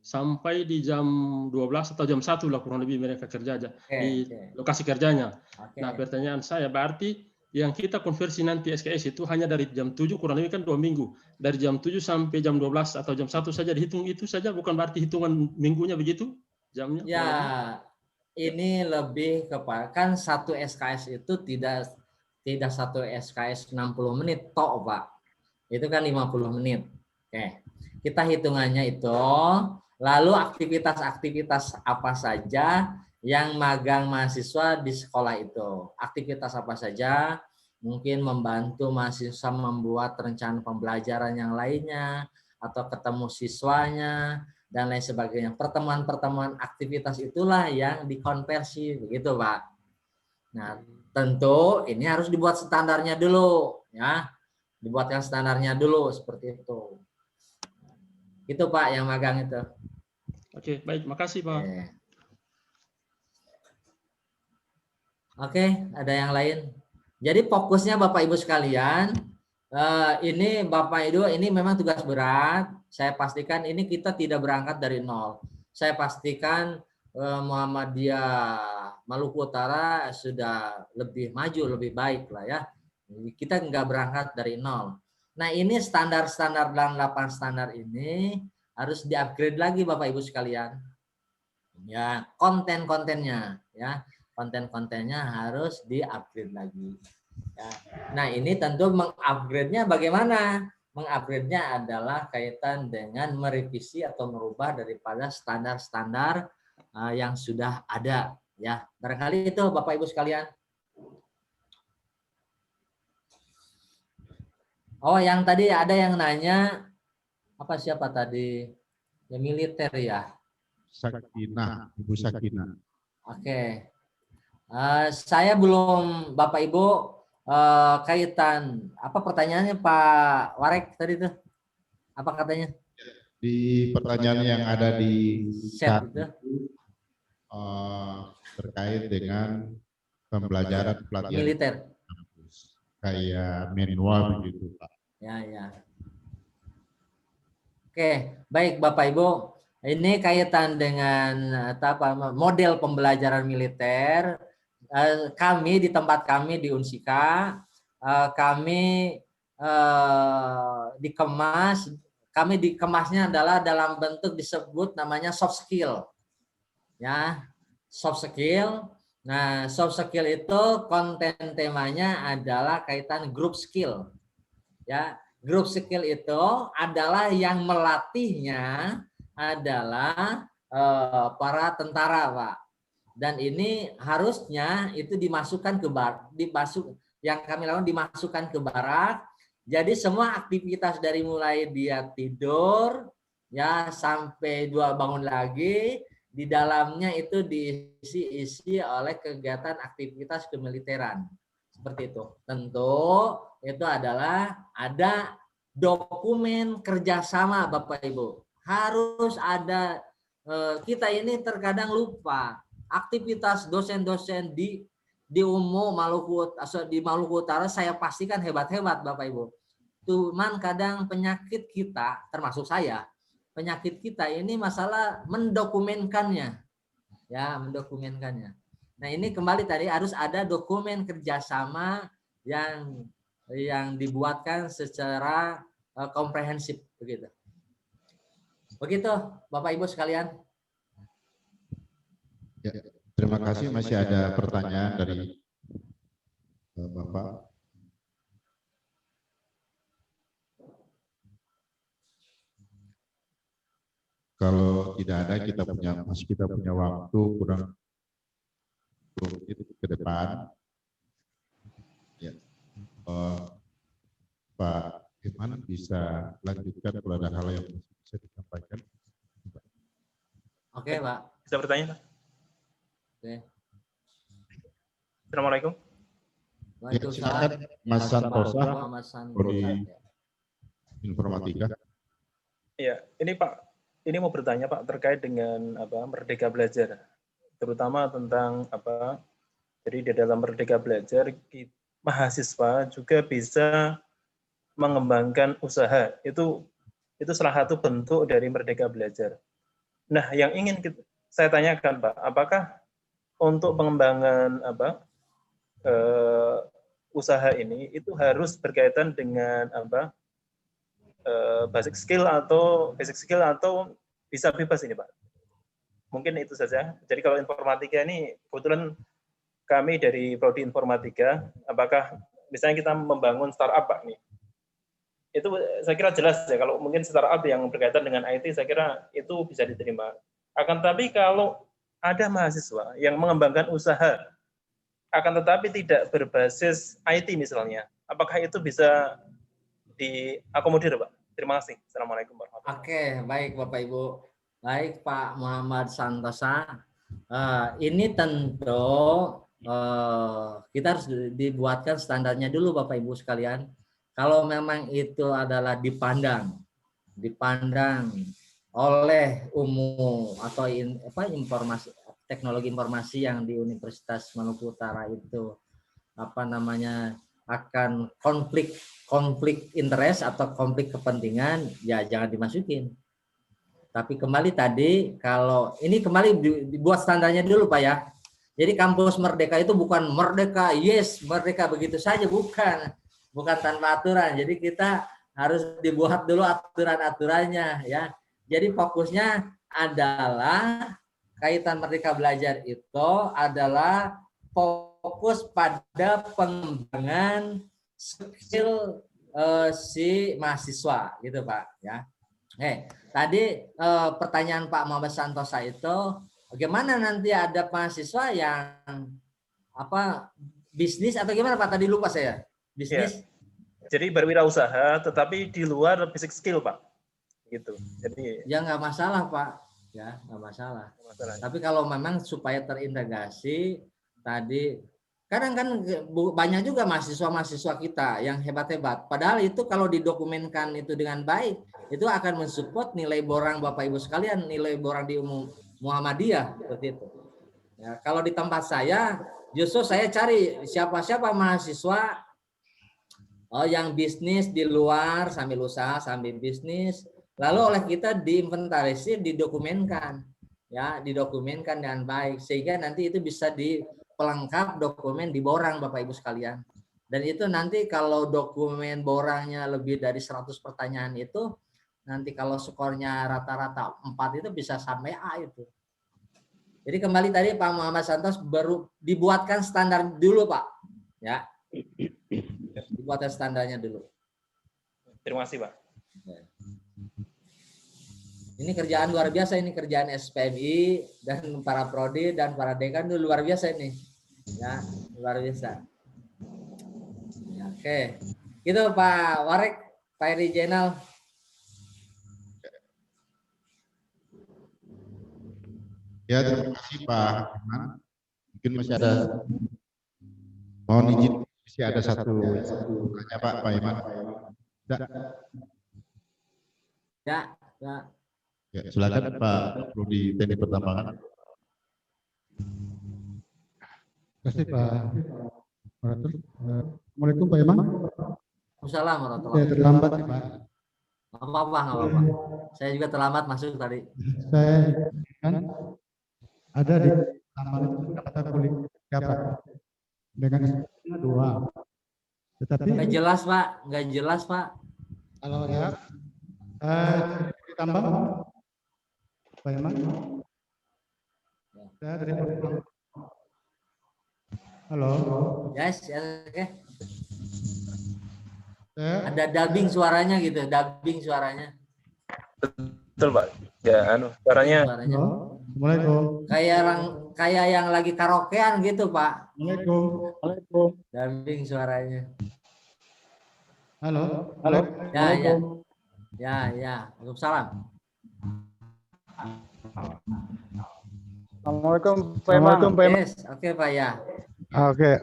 sampai di jam 12 atau jam 1 lah kurang lebih mereka kerja aja di lokasi kerjanya. Nah, pertanyaan saya berarti yang kita konversi nanti SKS itu hanya dari jam 7 kurang lebih kan 2 minggu. Dari jam 7 sampai jam 12 atau jam 1 saja dihitung itu saja, bukan berarti hitungan minggunya begitu jamnya? Ya, ini lebih kepada kan satu SKS itu tidak satu SKS 60 menit toh, Pak. Itu kan 50 menit. Oke. Kita hitungannya itu lalu aktivitas-aktivitas apa saja yang magang mahasiswa di sekolah itu. Aktivitas apa saja, mungkin membantu mahasiswa membuat rencana pembelajaran yang lainnya, atau ketemu siswanya, dan lain sebagainya. Pertemuan-pertemuan aktivitas itulah yang dikonversi, begitu Pak. Nah, tentu ini harus dibuat standarnya dulu, ya. Dibuatkan standarnya dulu, seperti itu. Itu Pak yang magang itu. Oke, baik, makasih Pak. Oke, ada yang lain. Jadi fokusnya Bapak Ibu sekalian, ini Bapak Ibu ini memang tugas berat. Saya pastikan ini kita tidak berangkat dari nol. Saya pastikan Muhammadiyah Maluku Utara sudah lebih maju, lebih baik lah ya. Kita nggak berangkat dari nol. Nah ini standar-standar dan 8 standar ini harus di-upgrade lagi Bapak Ibu sekalian. Ya, konten-kontennya ya. Konten-kontennya harus di-upgrade lagi. Ya. Nah, ini tentu meng-upgrade-nya bagaimana? Meng-upgrade-nya adalah kaitan dengan merevisi atau merubah daripada standar-standar yang sudah ada. Ya, barangkali itu Bapak Ibu sekalian. Oh, yang tadi ada yang nanya apa siapa tadi? Ya militer ya. Sakinah, Ibu Sakinah. Oke. Saya belum Bapak Ibu kaitan apa pertanyaannya Pak Warek tadi tuh? Apa katanya? Di pertanyaan yang ada di Chat itu. terkait dengan pembelajaran pelatihan Militer. kayak manual begitu Pak. Ya, ya. Oke, baik Bapak Ibu. Ini kaitan dengan model pembelajaran militer. Kami di tempat kami di Unsika, kami dikemasnya adalah dalam bentuk disebut namanya soft skill. Ya, soft skill. Nah, soft skill itu konten temanya adalah kaitan group skill. Ya, group skill itu adalah yang melatihnya adalah para tentara, Pak. Dan ini harusnya itu dimasukkan ke yang kami lakukan dimasukkan ke barak. Jadi semua aktivitas dari mulai dia tidur ya sampai bangun lagi di dalamnya itu diisi oleh kegiatan aktivitas kemiliteran. Seperti itu. Tentu itu adalah ada dokumen kerjasama Bapak Ibu. Harus ada, kita ini terkadang lupa aktivitas dosen-dosen di Maluku Utara saya pastikan hebat-hebat Bapak Ibu. Cuman kadang penyakit kita, termasuk saya, penyakit kita ini masalah mendokumenkannya. Ya, mendokumenkannya. Nah, ini kembali tadi harus ada dokumen kerjasama yang dibuatkan secara komprehensif begitu. Begitu, Bapak Ibu sekalian. Ya, terima kasih. Masih ada pertanyaan dari Bapak. Kalau tidak ada, kita punya waktu kurang 20 menit ke depan. Ya. Pak Irman bisa lanjutkan kalau ada hal yang bisa disampaikan. Oke, Pak. Bisa bertanya, Pak? Oke. Assalamualaikum. Ya, silakan Mas Santosa, Mas Santosa. Prodi Informatika. Iya, ini Pak, ini mau bertanya Pak terkait dengan Merdeka Belajar, terutama tentang jadi di dalam Merdeka Belajar mahasiswa juga bisa mengembangkan usaha. Itu salah satu bentuk dari Merdeka Belajar. Nah, yang ingin saya tanyakan Pak, apakah untuk pengembangan usaha ini itu harus berkaitan dengan basic skill atau bisa bebas ini Pak? Mungkin itu saja. Jadi kalau informatika ini kebetulan kami dari Prodi Informatika, apakah misalnya kita membangun startup Pak nih, itu saya kira jelas ya, kalau mungkin startup yang berkaitan dengan IT saya kira itu bisa diterima. Akan tetapi kalau ada mahasiswa yang mengembangkan usaha akan tetapi tidak berbasis IT misalnya, apakah itu bisa diakomodir Pak? Terima kasih. Assalamualaikum warahmatullahi wabarakatuh. Oke, baik Bapak Ibu. Baik Pak Muhammad Santosa. Ini tentu kita harus dibuatkan standarnya dulu Bapak Ibu sekalian. Kalau memang itu adalah dipandang oleh umum atau informasi teknologi informasi yang di Universitas Maluku Utara itu akan konflik interest atau konflik kepentingan, ya jangan dimasukin. Tapi kembali tadi, kalau ini kembali dibuat standarnya dulu Pak ya. Jadi kampus Merdeka itu bukan merdeka, yes merdeka begitu saja, bukan tanpa aturan. Jadi kita harus dibuat dulu aturan-aturannya ya. Jadi fokusnya adalah kaitan Merdeka Belajar itu adalah fokus pada pengembangan skill si mahasiswa gitu Pak ya. Tadi pertanyaan Pak Muhammad Santosa itu bagaimana nanti ada mahasiswa yang bisnis atau gimana Pak, tadi lupa saya. Bisnis. Ya. Jadi berwirausaha tetapi di luar basic skill Pak. Gitu. Jadi ya nggak masalah Pak. Ya, nggak masalah. Tapi kalau memang supaya terintegrasi tadi Kadang kan banyak juga mahasiswa-mahasiswa kita yang hebat-hebat. Padahal itu kalau didokumenkan itu dengan baik, itu akan mensupport nilai borang Bapak Ibu sekalian, nilai borang di umum Muhammadiyah seperti itu. Ya, kalau di tempat saya, justru saya cari siapa-siapa mahasiswa yang bisnis di luar sambil usaha sambil bisnis, lalu oleh kita diinventarisir, didokumenkan, ya, didokumenkan dengan baik sehingga nanti itu bisa pelengkap dokumen di borang Bapak Ibu sekalian. Dan itu nanti kalau dokumen borangnya lebih dari 100 pertanyaan itu, nanti kalau skornya rata-rata 4 itu bisa sampai A itu. Jadi kembali tadi Pak Muhammad Santos baru dibuatkan standar dulu Pak. Ya. Dibuatkan standarnya dulu. Terima kasih Pak. Ini kerjaan luar biasa, ini kerjaan SPMI dan para prodi dan para dekan itu luar biasa ini. Ya, luar biasa. Ya, oke. Gitu Pak Warek, Pak Eri Jenal. Ya, terima kasih Pak Iman. Mungkin masih ada, mohon izin, masih ada satu tanya Pak Iman. Ya, ya. Ya, silakan Pak Prodi Teknik Pertambangan. Terima kasih Pak Moderator. Assalamualaikum Pak Iman. Assalamualaikum warahmatullahi Saya terlambat Pak. Nggak apa-apa, nggak apa-apa. Saya juga terlambat masuk tadi. Saya kan ada di taman itu mata kuliah siapa dengan SPM 2. Tetapi Nggak jelas Pak, nggak jelas Pak. kalau ya ditambah Pak Iman. Saya dari halo. Yes, ya, oke. Saya Ada dubbing suaranya gitu, dubbing suaranya. Betul Pak. Ya, suaranya. Suaranya. Assalamualaikum. Kayak yang lagi karaokean gitu Pak. Assalamualaikum. Dubbing suaranya. Halo. Ya, ya. Ya, ya. Waalaikumsalam. Assalamualaikum Pak Iman. Yes, oke Pak ya. Oke,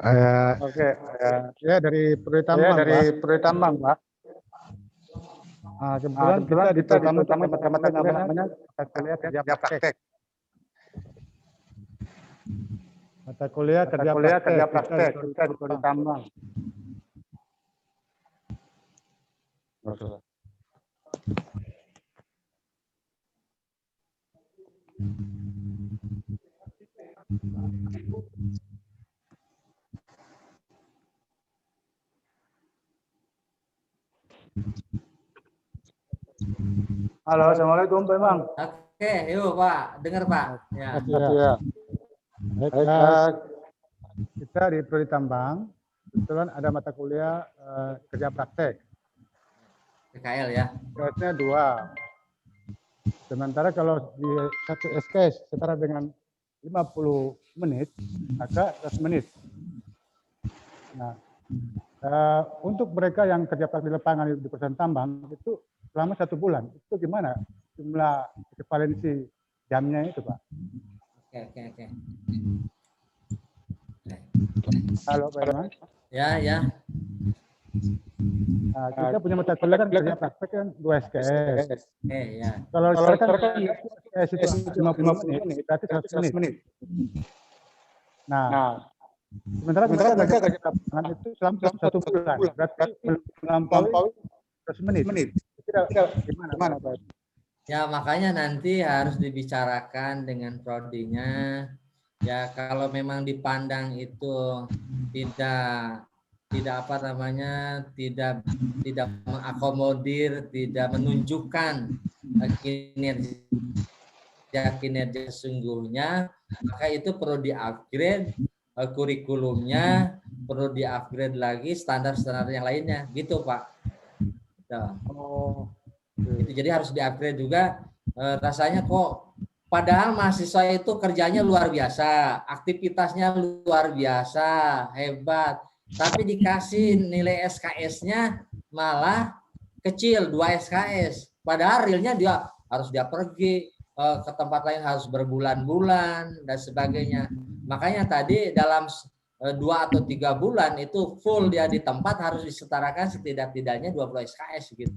ya dari Pertambang, Pak. Kebetulan kita di Pertambang mata namanya kerja praktek. Mata kuliah kerja praktek kita di Pertambang. Halo, assalamualaikum Pak Imam. Oke, yuk Pak, dengar Pak. Ya. Kita di Prodi Tambang, kebetulan ada mata kuliah kerja praktek. PKL ya. SKS-nya 2. Sementara kalau di satu SKS setara dengan 50 menit, maka 100 menit. Nah, untuk mereka yang kerja praktek di lapangan di perusahaan tambang itu selama 1 bulan, itu gimana jumlah equivalensi jamnya itu, Pak? Oke. Halo, Pak Irman. Ya, ya. Nah, kita punya mata kuliah kan kerja praktek kan 2 SKS. Oke, ya. Kalau sekarang kan SKS itu 50 menit, berarti 100 menit. Nah, sementara mereka kerja lapangan itu selama 1 bulan, berarti melampaui 100 menit. Gimana Pak? Ya, makanya nanti harus dibicarakan dengan prodinya. Ya, kalau memang dipandang itu tidak apa namanya, tidak mengakomodir, tidak menunjukkan kinerja sesungguhnya, maka itu perlu di-upgrade kurikulumnya, perlu di-upgrade lagi standar-standar yang lainnya, gitu Pak. Itu jadi harus di-upgrade juga. Rasanya kok padahal mahasiswa itu kerjanya luar biasa, aktivitasnya luar biasa, hebat, tapi dikasih nilai SKS-nya malah kecil, 2 SKS. Padahal realnya dia pergi ke tempat lain harus berbulan-bulan dan sebagainya. Makanya tadi dalam 2 atau 3 bulan itu full dia di tempat harus disetarakan setidak-tidaknya 20 SKS gitu.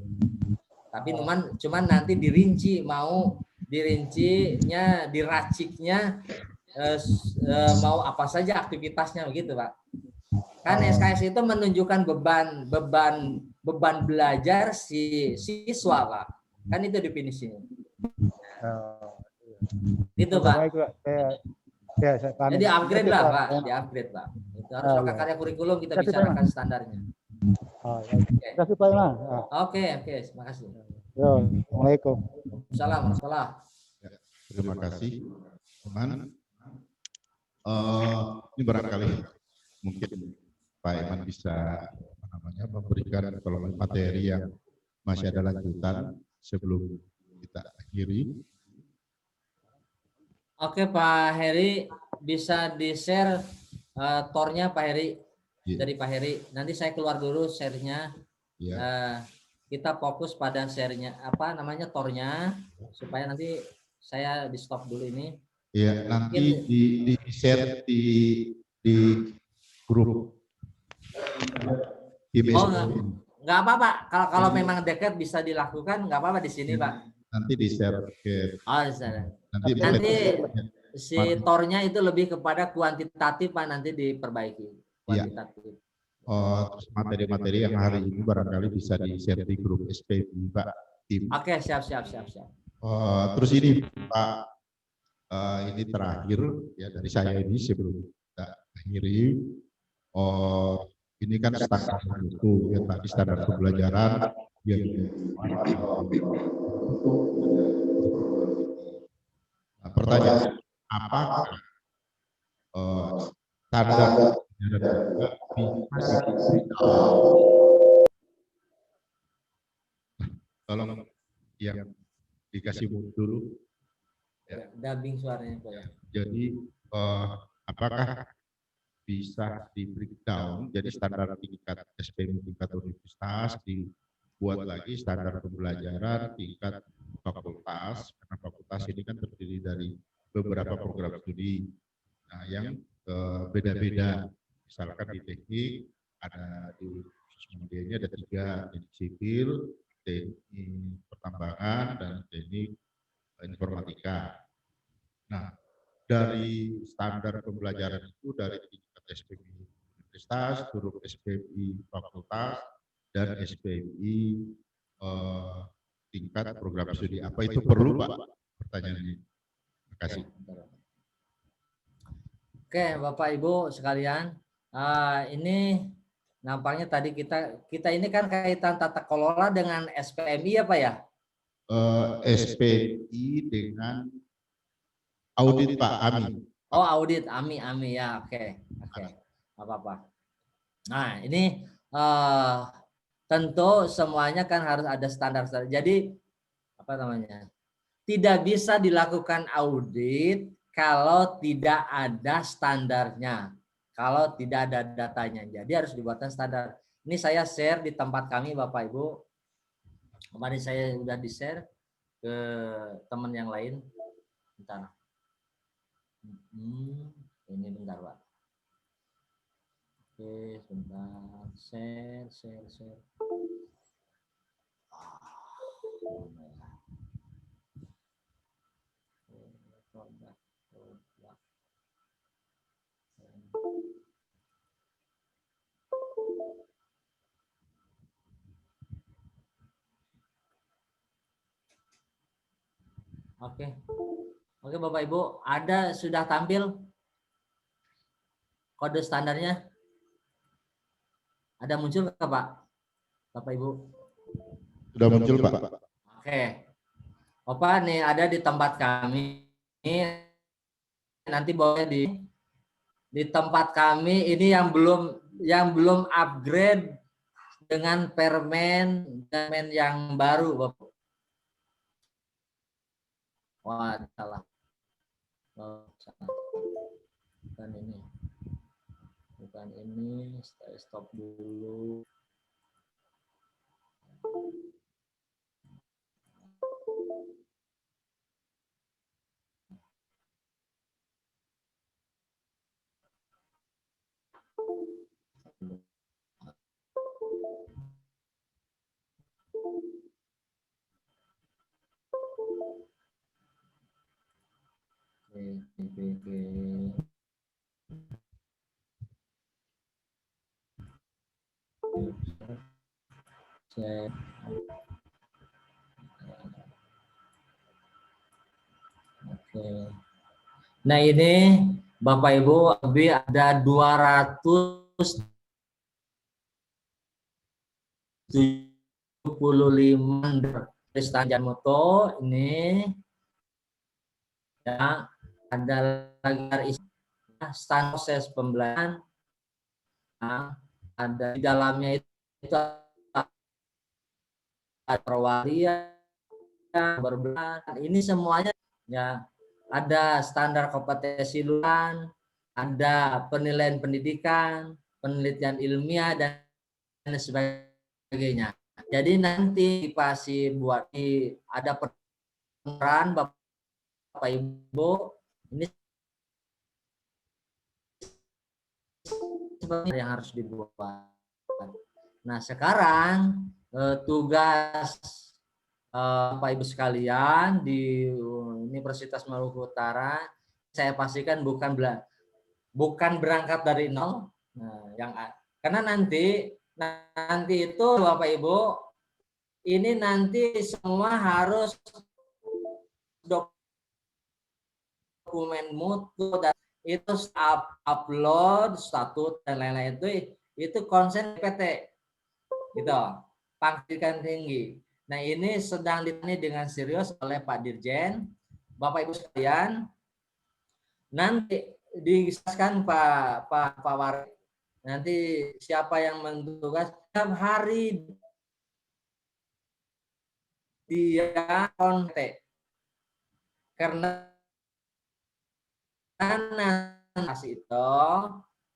Tapi cuman nanti dirinci, mau dirincinya, diraciknya mau apa saja aktivitasnya begitu, Pak. Kan SKS itu menunjukkan beban belajar si siswa, Pak. Kan itu definisinya. Gitu, Pak. Baik, Pak. Saya paham. Jadi upgrade lah, Pak. Ya. Di upgrade, Pak. Itu harus pakai karya kurikulum kita bicarakan standarnya. Oh, ya. Terima kasih, Pak Iman. Oke, terima kasih. Assalamualaikum. Assalamualaikum. Terima kasih, teman. Ini barangkali mungkin Pak Iman bisa memberikan kalau materi yang masih ada lanjutan sebelum kita akhiri. Oke, Pak Heri, bisa di-share tornya Pak Heri, dari Pak Heri. Nanti saya keluar dulu share-nya. Kita fokus pada share-nya, tornya, supaya nanti saya di-stop dulu ini. Iya, nanti di-share di grup. Nggak apa-apa, kalau memang dekat bisa dilakukan, nggak apa-apa di sini, Pak. Nanti di-share ke. Nanti si tornya itu lebih kepada kuantitatif, Pak, nanti diperbaiki. Kuantitatif. Terus materi-materi yang hari ini barangkali bisa di-share di grup SPBI, Pak. Tim. Oke, siap. Terus ini Pak, ini terakhir ya dari saya ini sebelum kita akhiri. Ini kan standar itu ya tadi standar pembelajaran yang pertanyaan apakah standar tolong yang dikasih dulu ya. Dubbing suaranya, Pak, ya. Jadi apakah bisa di breakdown jadi standar tingkat SPM tingkat universitas, dibuat lagi standar pembelajaran tingkat fakultas, karena fakultas ini kan terdiri dari beberapa program studi yang beda-beda. Misalkan di teknik ada di medianya ada 3, teknik sipil, teknik pertambangan, dan teknik informatika. Nah, dari standar pembelajaran itu dari tingkat SPMI universitas, turun SPMI fakultas, dan SPMI tingkat program studi. Apa itu perlu, Pak? Pertanyaannya. Terima kasih. Oke, Bapak Ibu sekalian, ini nampaknya tadi kita ini kan kaitan tata kelola dengan SPMI ya, Pak ya? SPMI dengan audit, Pak, AMI. Oh, audit AMI ya, oke, apa-apa. Nah, ini tentu semuanya kan harus ada standar. Jadi tidak bisa dilakukan audit kalau tidak ada standarnya, kalau tidak ada datanya. Jadi harus dibuatkan standar. Ini saya share di tempat kami, Bapak Ibu. Kemarin saya sudah di-share ke teman yang lain. Bentar. Ini bentar, Pak. Oke, sebentar. Share. Oke, Bapak Ibu, sudah tampil kode standarnya? Ada muncul nggak, Pak? Bapak Ibu? Sudah muncul, Pak. Oke. Bapak nih ada di tempat kami. Nanti boleh di tempat kami ini yang belum upgrade dengan permen yang baru, Bapak. Wah, salah. Bukan ini. Saya stop dulu. Nah ini Bapak Ibu lebih ada 275 standar moto ini ya, ada lagi standar proses pembelajaran, nah, ada di dalamnya itu ada perwalian, berbelan, ini semuanya ya, ada standar kompetensi lulusan, ada penilaian pendidikan, penelitian ilmiah dan sebagainya. Jadi nanti pasti buat ada peran Bapak Ibu ini sebenarnya yang harus dibuat. Nah sekarang tugas Bapak Ibu sekalian di Universitas Maluku Utara, saya pastikan bukan berangkat dari nol. Nah, karena nanti itu Bapak Ibu ini nanti semua harus dokumen mutu dan itu upload statut dan lain-lain itu konsen PT gitu, pendidikan tinggi. Nah ini sedang ditangani dengan serius oleh Pak Dirjen. Bapak Ibu sekalian, nanti dijelaskan Pak Warid, nanti siapa yang mentugas setiap hari dia kontak, karena itu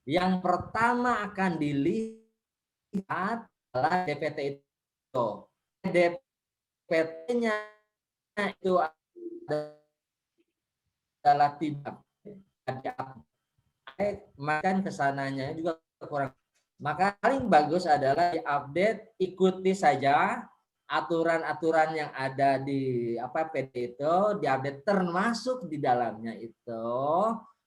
yang pertama akan dilihat adalah DPT itu. DPT-nya itu adalah tidak makan kesananya juga kurang. Maka paling bagus adalah diupdate, ikuti saja aturan-aturan yang ada di PD itu, diupdate, termasuk di dalamnya itu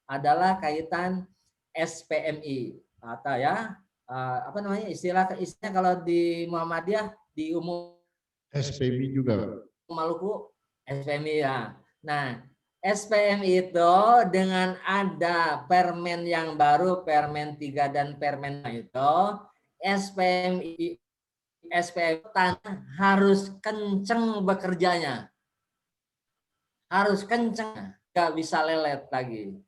adalah kaitan SPMI atau ya istilahnya kalau di Muhammadiyah di umum SPMI juga Maluku SPMI ya. Nah SPMI itu dengan ada permen yang baru, permen 3 dan permen itu, SPMI harus kenceng bekerjanya. Harus kenceng, nggak bisa lelet lagi.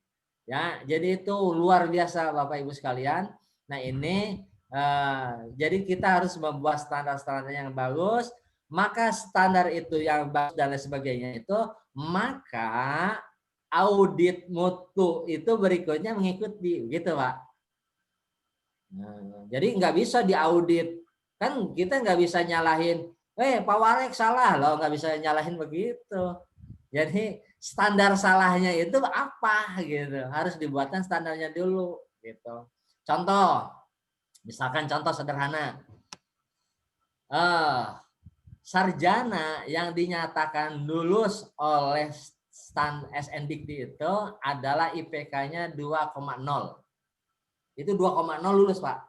Ya, jadi itu luar biasa Bapak Ibu sekalian. Nah, ini jadi kita harus membuat standar-standar yang bagus, maka standar itu yang bagus dan lain sebagainya itu, maka audit mutu itu berikutnya mengikuti, gitu Pak. Nah, jadi nggak bisa diaudit, kan kita nggak bisa nyalahin, Pak Warek salah loh, nggak bisa nyalahin begitu. Jadi standar salahnya itu apa gitu, harus dibuatkan standarnya dulu gitu. Contoh, misalkan contoh sederhana, sarjana yang dinyatakan lulus oleh SNDikti itu adalah IPK-nya 2,0. Itu 2,0 lulus Pak.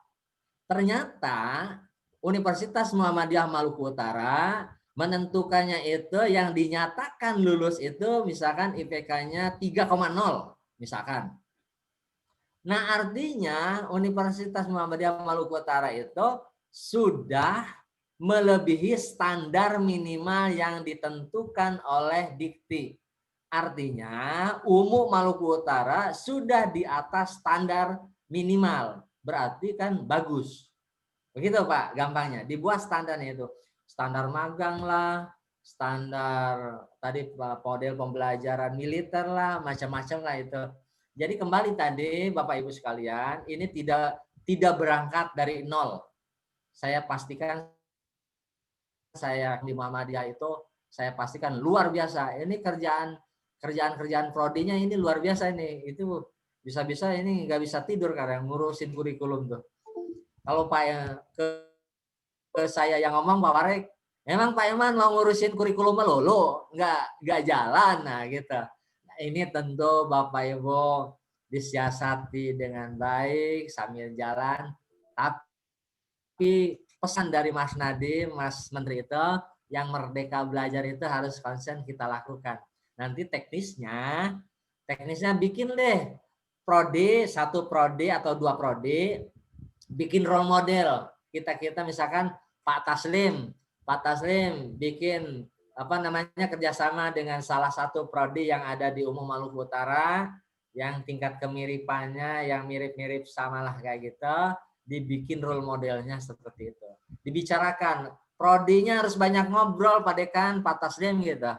Ternyata Universitas Muhammadiyah Maluku Utara menentukannya itu yang dinyatakan lulus itu misalkan IPK-nya 3,0 misalkan. Nah artinya Universitas Muhammadiyah Maluku Utara itu sudah melebihi standar minimal yang ditentukan oleh Dikti. Artinya UMU Maluku Utara sudah di atas standar minimal. Berarti kan bagus. Begitu Pak, gampangnya. Dibuat standarnya itu. Standar magang lah, standar tadi model pembelajaran militer lah, macam-macam lah itu. Jadi kembali tadi Bapak Ibu sekalian, ini tidak berangkat dari nol. Saya pastikan saya di Muhammadiyah itu saya pastikan luar biasa. Ini kerjaan prodinya ini luar biasa ini. Itu Bisa-bisa ini nggak bisa tidur karena ngurusin kurikulum tuh. Kalau Pak ke saya yang ngomong Pak Warek, emang Pak Iman mau ngurusin kurikulum lo nggak jalan, nah gitu. Nah, ini tentu Bapak Ibu disiasati dengan baik sambil jalan. Tapi pesan dari Mas Nadiem, Mas Menteri itu, yang Merdeka Belajar itu harus konsen kita lakukan. Nanti teknisnya bikin deh prodi, 1 prodi atau 2 prodi, bikin role model. Kita misalkan Pak Taslim bikin kerjasama dengan salah satu prodi yang ada di Umum Maluku Utara, yang tingkat kemiripannya yang mirip-mirip samalah kayak gitu, dibikin role modelnya seperti itu. Dibicarakan, prodinya harus banyak ngobrol Pak Dekan, Pak Taslim gitu.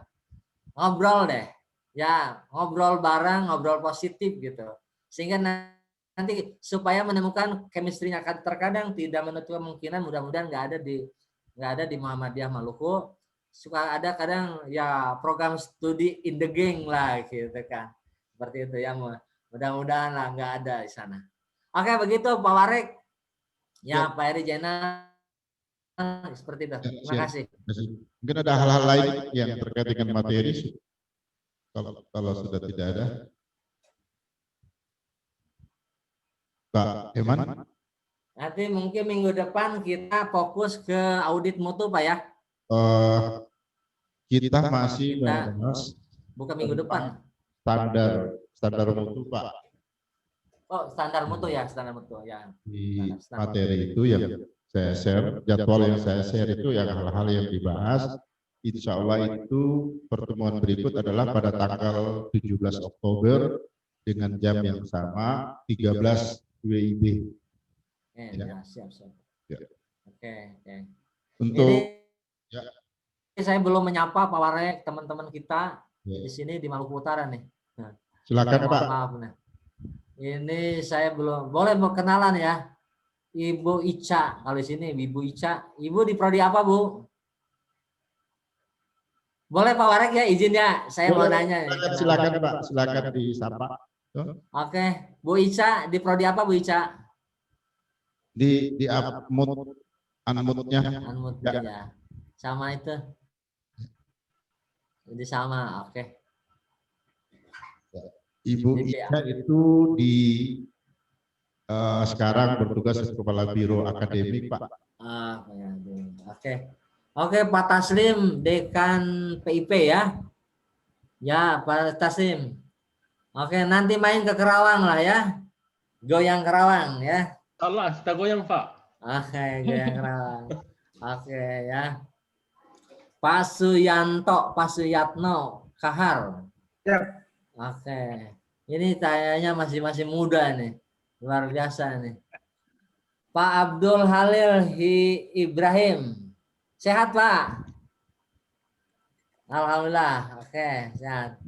Ngobrol deh. Ya, ngobrol bareng, ngobrol positif gitu. Sehingga nanti supaya menemukan chemistry-nya, terkadang tidak menutup kemungkinan, mudah-mudahan nggak ada di Muhammadiyah Maluku, suka ada kadang ya program studi in the gang lah gitu kan, seperti itu ya, mudah-mudahan lah nggak ada di sana. Oke, begitu Pak Warek ya, Pak Heri Jena, seperti itu. Terima kasih. Mungkin ada hal-hal lain yang terkait dengan materi, kalau sudah tidak ada. Pak Eman? Nanti mungkin minggu depan kita fokus ke audit mutu Pak ya. Kita masih membahas bukan minggu depan. Standar mutu Pak. Oh, standar mutu ya, standar mutu ya. Di materi itu yang saya share, jadwal yang saya share itu yang hal-hal yang dibahas. Insya Allah itu pertemuan berikut adalah pada tanggal 17 Oktober dengan jam yang sama, 13 WIB. Ya, siap. Ya. Oke. Untuk ini saya belum menyapa Pak Warek, teman-teman kita di sini di Maluku Utara nih. Nah, silakan Pak. Maaf nih. Ini saya belum boleh kenalan ya. Ibu Ica, kalau di sini Ibu Ica. Ibu di prodi apa, Bu? Boleh Pak Warek ya, izin ya. Saya mau nanya. Silakan Pak, silakan disapa. Oke, Bu Ica di prodi apa Bu Ica? Di unmute-nya. Unmute ya. Sama itu. Jadi sama, oke. Ibu Ica itu sekarang bertugas sebagai Kepala Biro Akademik Pak. Oke, Pak Taslim, Dekan PIP ya. Ya, Pak Taslim. Oke, nanti main ke Kerawang lah ya. Goyang Kerawang ya. Allah, kita goyang Pak. Oke, goyang Kerawang. Oke ya. Pak Suyatno Kahar. Siap. Oke. Ini kayaknya masih muda nih. Luar biasa nih. Pak Abdul Halil Ibrahim. Sehat, Pak? Alhamdulillah. Oke, sehat.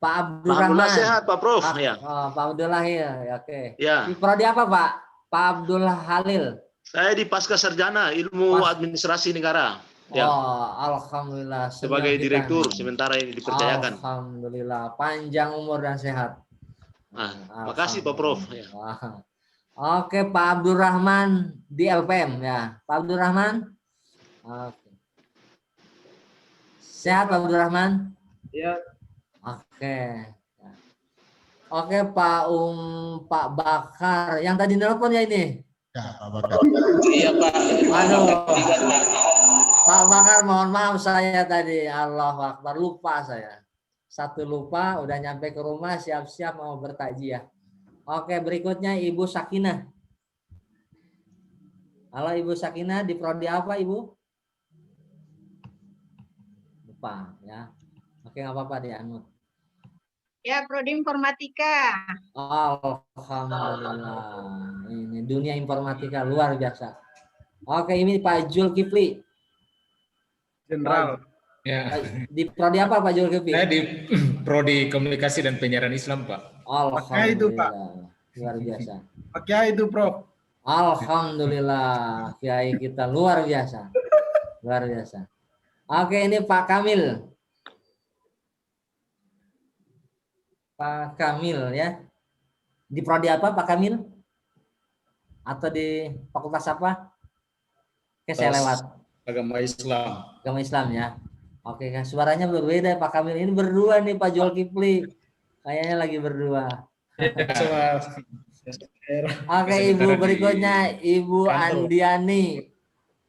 Pak Abdul Rahman. Sehat, Pak Prof. Ya. Oh, Pak Abdul Halil. Oke. Ya. Di prodi apa, Pak? Pak Abdul Halil. Saya di Pasca Sarjana Ilmu Administrasi Negara. Ya. Oh, alhamdulillah. Sebagai direktur sementara ini dipercayakan. Alhamdulillah, panjang umur dan sehat. Makasih Pak Prof. Ya. Oke, Pak Abdul Rahman di LPM ya. Pak Abdul Rahman. Oke. Sehat Pak Abdul Rahman? Iya. Oke. Oke, Pak Bakar. Yang tadi nelpon ya ini? Ya, Pak Bakar. Iya, Pak. Aduh. Pak Bakar, mohon maaf saya tadi. Allahu Akbar, lupa saya. Satu lupa, udah nyampe ke rumah, siap-siap mau bertakziah. Oke, berikutnya Ibu Sakinah. Halo Ibu Sakinah, di prodi apa Ibu? Lupa ya. Oke, nggak apa-apa di Anut. Ya, prodi informatika. Alhamdulillah. Ini dunia informatika luar biasa. Oke, ini Pak Zulkifli. General. Ya. Di prodi apa Pak Zulkifli? Saya di prodi komunikasi dan penyiaran Islam, Pak. Alhamdulillah. Itu, Pak. Luar biasa. Pakai itu, Prof. Alhamdulillah, kiai kita luar biasa. Luar biasa. Oke, ini Pak Kamil. Pak Kamil ya. Di prodi apa Pak Kamil? Atau di fakultas apa? Oke, saya lewat. Agama Islam. Agama Islam ya. Oke, kan suaranya berbeda Pak Kamil. Ini berdua nih Pak Zulkifli. Kayaknya lagi berdua. Oke, Ibu berikutnya Ibu Andiani.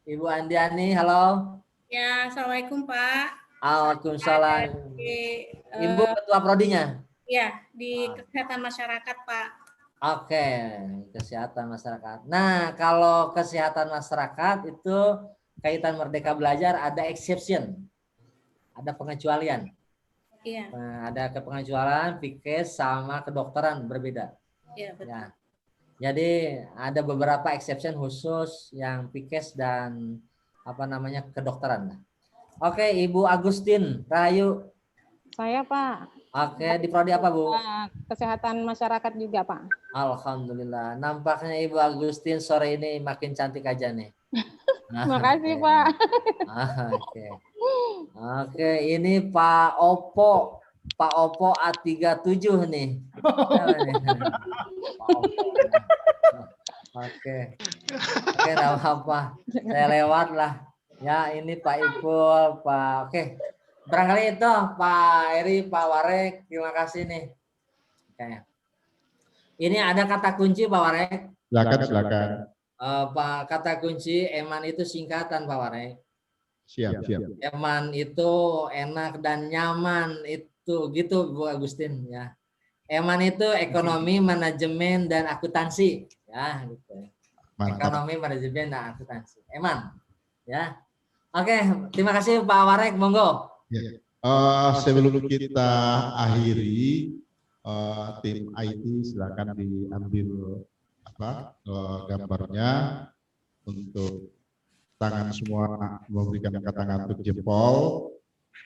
Ibu Andiani, halo. Ya, assalamualaikum Pak. Waalaikumsalam. Ibu ketua prodinya? Ya, di kesehatan masyarakat Pak. Oke, kesehatan masyarakat. Nah, kalau kesehatan masyarakat itu kaitan Merdeka Belajar ada exception, ada pengecualian. Iya. Nah, ada pengecualian Fikes sama kedokteran berbeda. Iya, betul. Ya. Jadi ada beberapa exception khusus yang Fikes dan kedokteran. Oke, Ibu Agustin Rahayu. Saya Pak. Oke, di prodi apa Bu? Kesehatan masyarakat juga Pak. Alhamdulillah. Nampaknya Ibu Agustin sore ini makin cantik aja nih. Makasih Pak. Oke. Oke, ini Pak Opo. Pak Opo A37 nih. Oke. Oke, enggak apa-apa. Saya lewat lah. Ya, ini Pak Ipul, Pak. Oke. Barangkali itu Pak Eri, Pak Warek, terima kasih nih. Oke. Ini ada kata kunci Pak Warek. Silakan. Pak, kata kunci eman itu singkatan Pak Warek. Siap. Eman itu enak dan nyaman itu gitu Bu Agustin ya. Eman itu ekonomi, manajemen dan akuntansi ya gitu. Mantap. Ekonomi, manajemen dan akuntansi. Eman ya. Oke, terima kasih Pak Warek, monggo. Ya. Sebelum kita akhiri, tim IT silakan diambil gambarnya untuk tangan semua memberikan angkat tangan untuk jempol,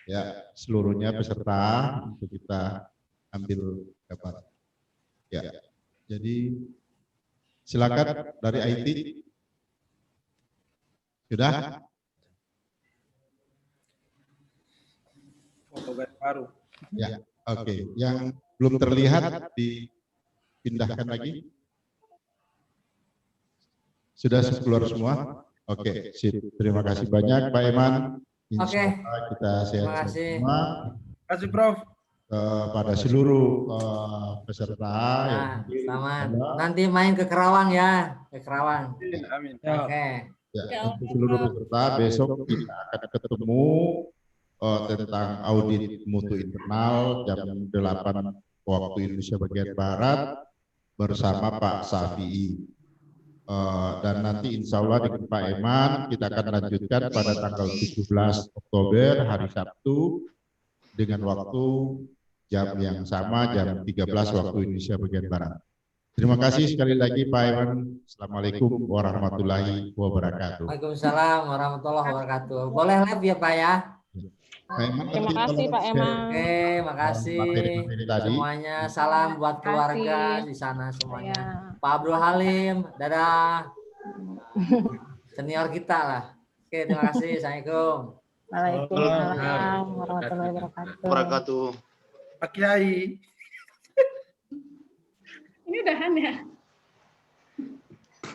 ya seluruhnya peserta untuk kita ambil gambar. Ya, jadi silakan dari IT. Sudah? Foto baru. Ya, oke. Yang belum terlihat dipindahkan lagi. Sudah keluar semua. Oke, sip. Terima kasih banyak Pak Eman. Oke. Kita sehat semua. Terima kasih Prof. Pada seluruh peserta. Nah, selamat. Nanti main ke Kerawang ya, ke Kerawang. Amin. Oke. Ya, untuk seluruh peserta besok kita akan ketemu tentang audit mutu internal jam 8 waktu Indonesia bagian Barat bersama Pak Safi'i. Dan nanti insya Allah dengan Pak Eman kita akan lanjutkan pada tanggal 17 Oktober hari Sabtu dengan waktu jam yang sama jam 13 waktu Indonesia bagian Barat. Terima kasih sekali lagi Pak Eman. Assalamualaikum warahmatullahi wabarakatuh. Waalaikumsalam warahmatullahi wabarakatuh. Boleh live ya Pak ya? Terima kasih Pak Eman. Oke, makasih semuanya. Salam buat keluarga di sana semuanya. Pak Abdul Halim, dadah. Senior kita lah. Oke, terima kasih. Assalamualaikum. Waalaikumsalam warahmatullahi wabarakatuh. Pak Kiai. Ini udahan ya?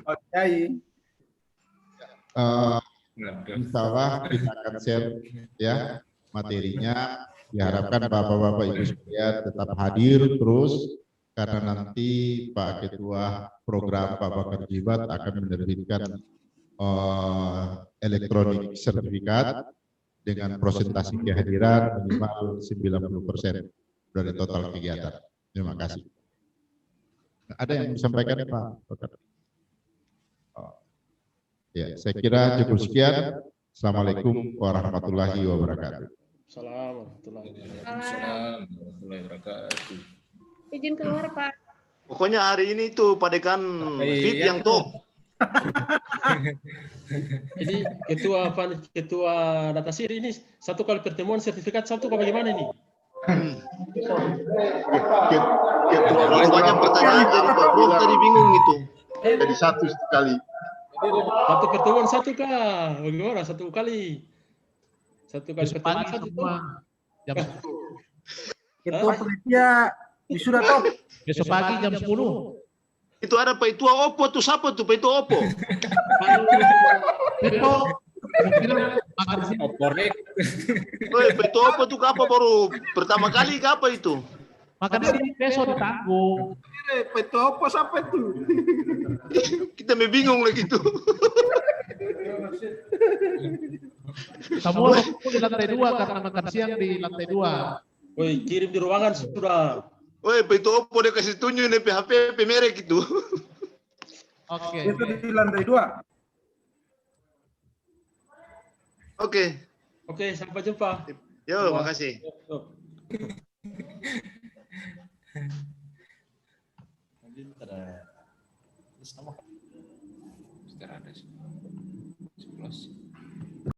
Pak Kiai. Insya Allah kita akan share ya materinya. Diharapkan Bapak-Bapak Ibu sekalian tetap hadir terus karena nanti Pak Ketua Program Pak Bakar Jibat akan menerbitkan elektronik sertifikat dengan presentasi kehadiran minimal 90% dari total kegiatan. Terima kasih. Ada yang disampaikan Pak Bakar? Ya, saya kira cukup sekian. Assalamualaikum warahmatullahi wabarakatuh. Assalamualaikum warahmatullahi wabarakatuh. Izin keluar Pak. Pokoknya hari ini tuh Pak Dekan fit yang top. Jadi ketua data siri ini satu kali pertemuan sertifikat satu apa bagaimana ini? Banyak pertanyaan jadi Pak Prof tadi bingung itu. Jadi satu sekali. Satu pertemuan satu kah? Bagaimana satu kali? Satu kali pertemuan satu tuh. Ketua panitia sudah top. Besok pagi jam 10. Itu ada Pak Itua Oppo tuh, siapa tuh Pak Itua Oppo? Itu kemungkinan makan siang. Oporek. Woi, Pak Itua Oppo tuh apa baru pertama kali ke apa itu? Makan siang besok ditanggung. Pak Itua Oppo siapa itu? Kita bingung lagi tuh. Semua berkumpul di lantai 2 karena makan siang di lantai 2. Woi, kirim di ruangan sudah. Woi, Pak Itua Oppo dia kasih tunjuk nih HP merek itu. Oke. Itu di lantai 2. Oke. Oke, sampai jumpa. Yo, makasih. Terus